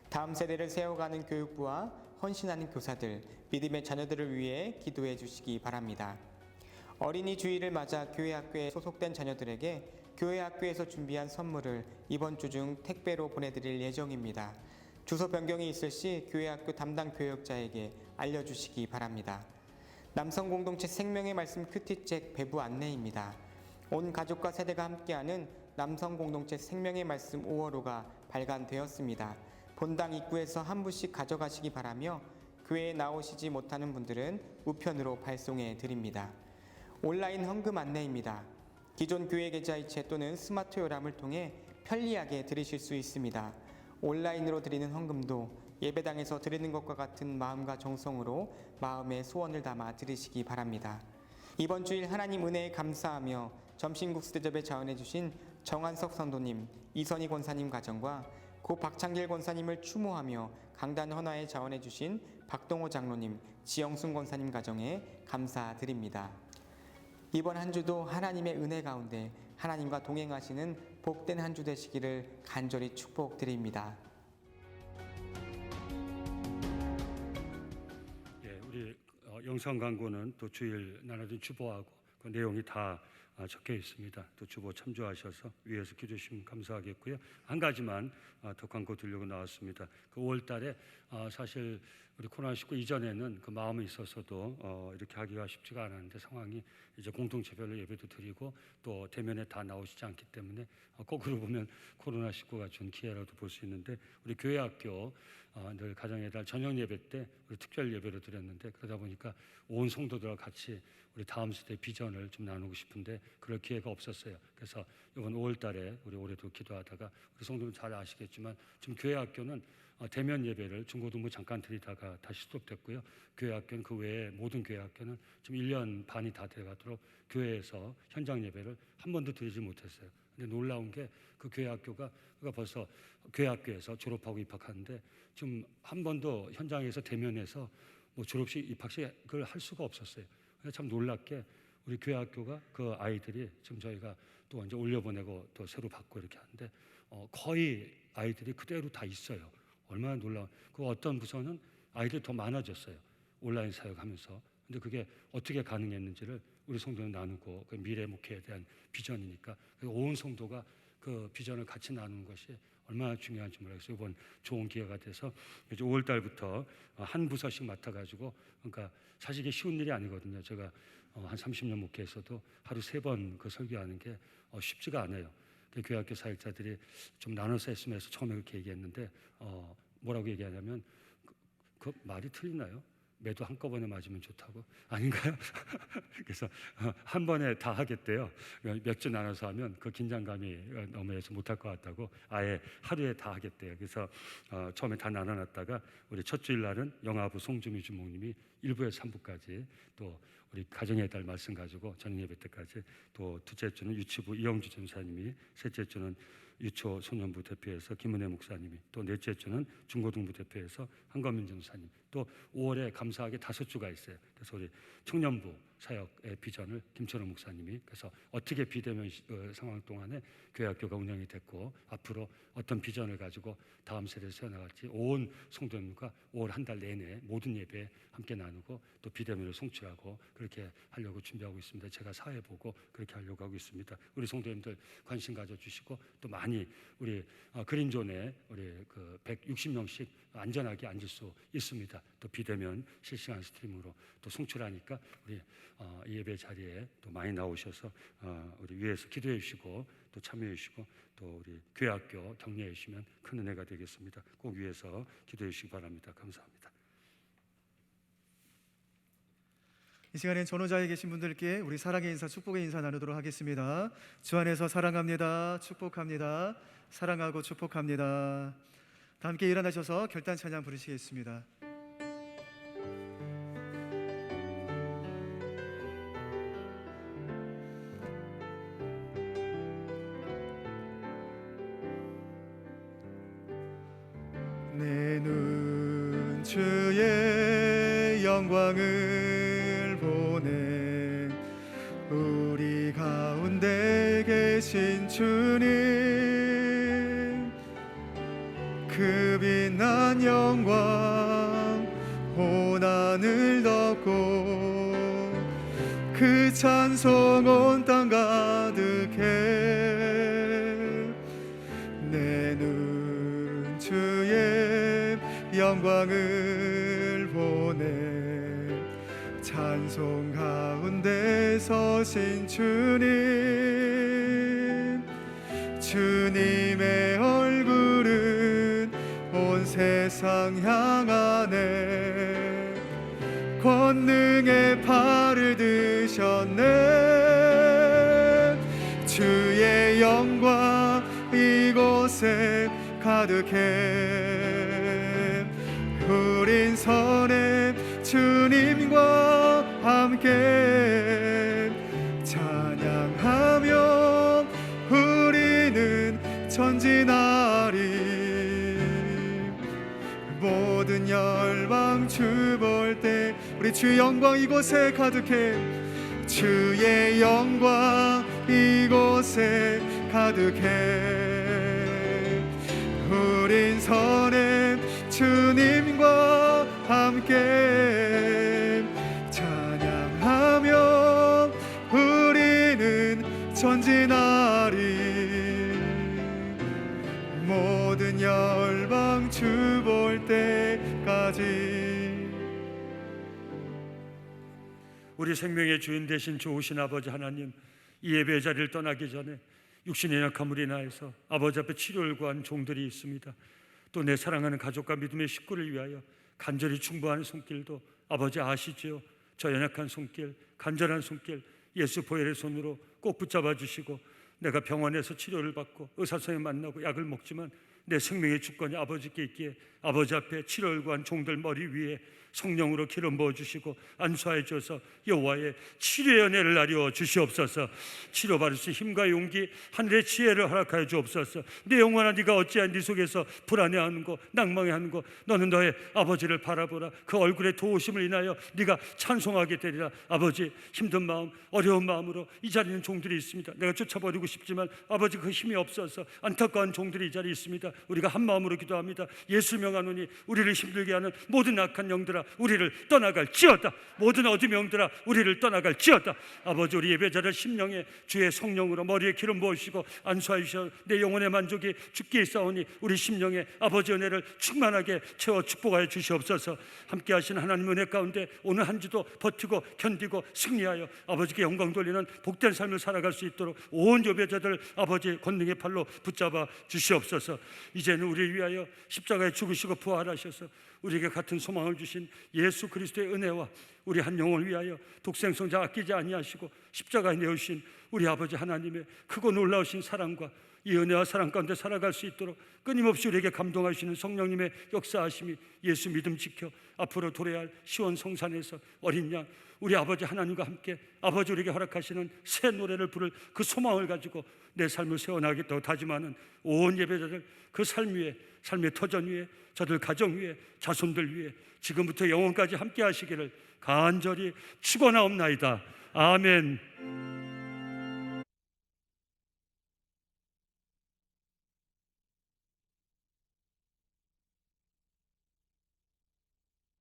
다음 세대를 세워가는 교육부와 헌신하는 교사들, 믿음의 자녀들을 위해 기도해 주시기 바랍니다. 어린이 주일을 맞아 교회 학교에 소속된 자녀들에게 교회 학교에서 준비한 선물을 이번 주 중 택배로 보내드릴 예정입니다. 주소 변경이 있을 시 교회 학교 담당 교역자에게 알려주시기 바랍니다. 남성 공동체 생명의 말씀 큐티책 배부 안내입니다. 온 가족과 세대가 함께하는 남성 공동체 생명의 말씀 5월호가 발간되었습니다. 본당 입구에서 한 부씩 가져가시기 바라며 교회에 나오시지 못하는 분들은 우편으로 발송해 드립니다. 온라인 헌금 안내입니다. 기존 교회 계좌이체 또는 스마트 요람을 통해 편리하게 드리실 수 있습니다. 온라인으로 드리는 헌금도 예배당에서 드리는 것과 같은 마음과 정성으로 마음의 소원을 담아 드리시기 바랍니다. 이번 주일 하나님 은혜에 감사하며 점심국수 대접에 자원해 주신 정한석 선도님, 이선희 권사님 가정과 고 박창길 권사님을 추모하며 강단 헌화에 자원해 주신 박동호 장로님, 지영순 권사님 가정에 감사드립니다. 이번 한 주도 하나님의 은혜 가운데 하나님과 동행하시는 복된 한 주 되시기를 간절히 축복드립니다. 우리 영상 광고는 또 주일 나눠진 주보하고 그 내용이 다 적혀 있습니다. 또 주보 참조하셔서 위에서 기도해 주시면 감사하겠고요. 한 가지만 더 광고 드리려고 나왔습니다. 그 5월달에 사실 우리 코로나19 이전에는 그 마음이 있어서도 이렇게 하기가 쉽지가 않았는데 상황이 이제 공동체별로 예배도 드리고 또 대면에 다 나오시지 않기 때문에 거꾸로 보면 코로나19가 준 기회라도 볼 수 있는데 우리 교회학교 늘 가정의 달 저녁 예배 때 우리 특별 예배로 드렸는데 그러다 보니까 온 성도들과 같이 우리 다음 세대 비전을 좀 나누고 싶은데 그럴 기회가 없었어요. 그래서 이번 5월달에 우리 올해도 기도하다가 우리 성도분 잘 아시겠지만 지금 교회학교는 대면 예배를 중고등부 잠깐 드리다가 다시 스톱됐고요. 교회학교는 그 외에 모든 교회학교는 지금 1년 반이 다 돼가도록 교회에서 현장 예배를 한 번도 드리지 못했어요. 근데 놀라운 게 그 교회학교가 벌써 교회학교에서 졸업하고 입학하는데 지금 한 번도 현장에서 대면에서 뭐 졸업식 입학식을 할 수가 없었어요. 그래서 참 놀랍게 우리 교회학교가 그 아이들이 지금 저희가 또 이제 올려보내고 또 새로 받고 이렇게 하는데 거의 아이들이 그대로 다 있어요. 얼마나 놀라워. 그 어떤 부서는 아이들이 더 많아졌어요. 온라인 사역하면서. 근데 그게 어떻게 가능했는지를 우리 성도는 나누고 그 미래 목회에 대한 비전이니까 온 성도가 그 비전을 같이 나누는 것이 얼마나 중요한지 모르겠어요. 이번 좋은 기회가 돼서 이제 5월 달부터 한 부서씩 맡아가지고 그러니까 사실 이게 쉬운 일이 아니거든요. 제가 한 30년 목회에서도 하루 3번 그 설교하는 게 쉽지가 않아요. 그 교회학교 사역자들이 좀 나눠서 했으면 해서 처음에 그렇게 얘기했는데 뭐라고 얘기하냐면 그 말이 틀리나요? 매도 한꺼번에 맞으면 좋다고? 아닌가요? 그래서 한 번에 다 하겠대요. 몇 주 나눠서 하면 그 긴장감이 너무 해서 못할 것 같다고 아예 하루에 다 하겠대요. 그래서 처음에 다 나눠놨다가 우리 첫 주일 날은 영아부 송주미 주목님이 1부에서 3부까지 또 우리 가정의 달 말씀 가지고 저녁 예배 때까지 또 둘째 주는 유치부 이영주 전사님이 셋째 주는 유초 소년부 대표에서 김은혜 목사님이 또 넷째 주는 중고등부 대표에서 한건민 전사님 또 5월에 감사하게 5주가 있어요. 그래서 우리 청년부 사역의 비전을 김철호 목사님이 그래서 어떻게 비대면 상황 동안에 교회학교가 운영이 됐고 앞으로 어떤 비전을 가지고 다음 세대를 세워나갈지 온 성도님과 5월 한 달 내내 모든 예배에 함께 나누고 또 비대면을 송출하고 그렇게 하려고 준비하고 있습니다. 제가 사회 보고 그렇게 하려고 하고 있습니다. 우리 성도님들 관심 가져주시고 또 많이 우리 그린존에 우리 그 160명씩 안전하게 앉을 수 있습니다. 또 비대면 실시간 스트리밍으로 또 송출하니까 우리 이 예배 자리에 또 많이 나오셔서 우리 위에서 기도해 주시고 또 참여해 주시고 또 우리 교회학교 격려해 주시면 큰 은혜가 되겠습니다. 꼭 위에서 기도해 주시기 바랍니다. 감사합니다. 이 시간엔 전호자에 계신 분들께 우리 사랑의 인사, 축복의 인사 나누도록 하겠습니다. 주 안에서 사랑합니다. 축복합니다. 사랑하고 축복합니다. 다 함께 일어나셔서 결단 찬양 부르시겠습니다. 내 눈 주의 영광을 보네 우리 가운데 계신 주님 그 빛난 영광 온 하늘 덮고 그 찬송 온 땅 가득해 내 눈 주의 영광을 보네 찬송 가운데 서신 주님 주님의 얼굴은 온 세상 향하네 권능의 팔을 드셨네 주의 영광 이곳에 가득해 우린 선해 주님과 함께 찬양하며 우리는 전진하리 모든 열방 주 볼 때 우리 주 영광 이곳에 가득해 주의 영광 이곳에 가득해 우린 선해 주님과 함께 찬양하며 전진하리 모든 열방 주 볼 때까지. 우리 생명의 주인 되신 좋으신 아버지 하나님, 이 예배 자리를 떠나기 전에 육신의 약함으로 인하여서 아버지 앞에 치료를 구한 종들이 있습니다. 또 내 사랑하는 가족과 믿음의 식구를 위하여 간절히 충고하는 손길도 아버지 아시지요. 저 연약한 손길, 간절한 손길 예수 보혈의 손으로 꼭 붙잡아 주시고, 내가 병원에서 치료를 받고 의사 선생님 만나고 약을 먹지만 내 생명의 주권이 아버지께 있기에 아버지 앞에 치료를 구한 종들 머리 위에 성령으로 기름 부어 주시고 안수하여 주셔서 여호와의 치료의 은혜를 나리워 주시옵소서. 치료받을 수 힘과 용기, 하늘의 지혜를 허락하여 주옵소서. 내 영혼아, 네가 어찌하여 네 속에서 불안해하는고 낭망해하는고, 너는 너의 아버지를 바라보라. 그 얼굴의 도우심을 인하여 네가 찬송하게 되리라. 아버지, 힘든 마음, 어려운 마음으로 이 자리에 있는 종들이 있습니다. 내가 쫓아버리고 싶지만 아버지 그 힘이 없어서 안타까운 종들이 이 자리에 있습니다. 우리가 한 마음으로 기도합니다. 예수 명하노니 우리를 힘들게 하는 모든 악한 영들아, 우리를 떠나갈지어다. 모든 어둠의 영들아, 우리를 떠나갈지어다. 아버지, 우리 예배자를 심령에 주의 성령으로 머리에 기름 부으시고 안수하여 주셔 내 영혼의 만족이 주께 있사오니 우리 심령에 아버지 은혜를 충만하게 채워 축복하여 주시옵소서. 함께 하신 하나님 은혜 가운데 오늘 한 주도 버티고 견디고 승리하여 아버지께 영광 돌리는 복된 삶을 살아갈 수 있도록 온 예배자들 아버지의 권능의 팔로 붙잡아 주시옵소서. 이제는 우리를 위하여 십자가에 죽으시고 부활하셔서 우리에게 같은 소망을 주신 예수 그리스도의 은혜와 우리 한 영혼을 위하여 독생성자 아끼지 아니하시고 십자가에 내오신 우리 아버지 하나님의 크고 놀라우신 사랑과 이 은혜와 사랑 가운데 살아갈 수 있도록 끊임없이 우리에게 감동하시는 성령님의 역사하심이 예수 믿음 지켜 앞으로 도래야 할 시온 성산에서 어린 양 우리 아버지 하나님과 함께 아버지 우리에게 허락하시는 새 노래를 부를 그 소망을 가지고 내 삶을 세워나가겠다고 다짐하는 온 예배자들, 그 삶 위에, 삶의 터전 위에, 저들 가정 위에, 자손들 위에 지금부터 영원까지 함께 하시기를 간절히 축원하옵나이다. 아멘.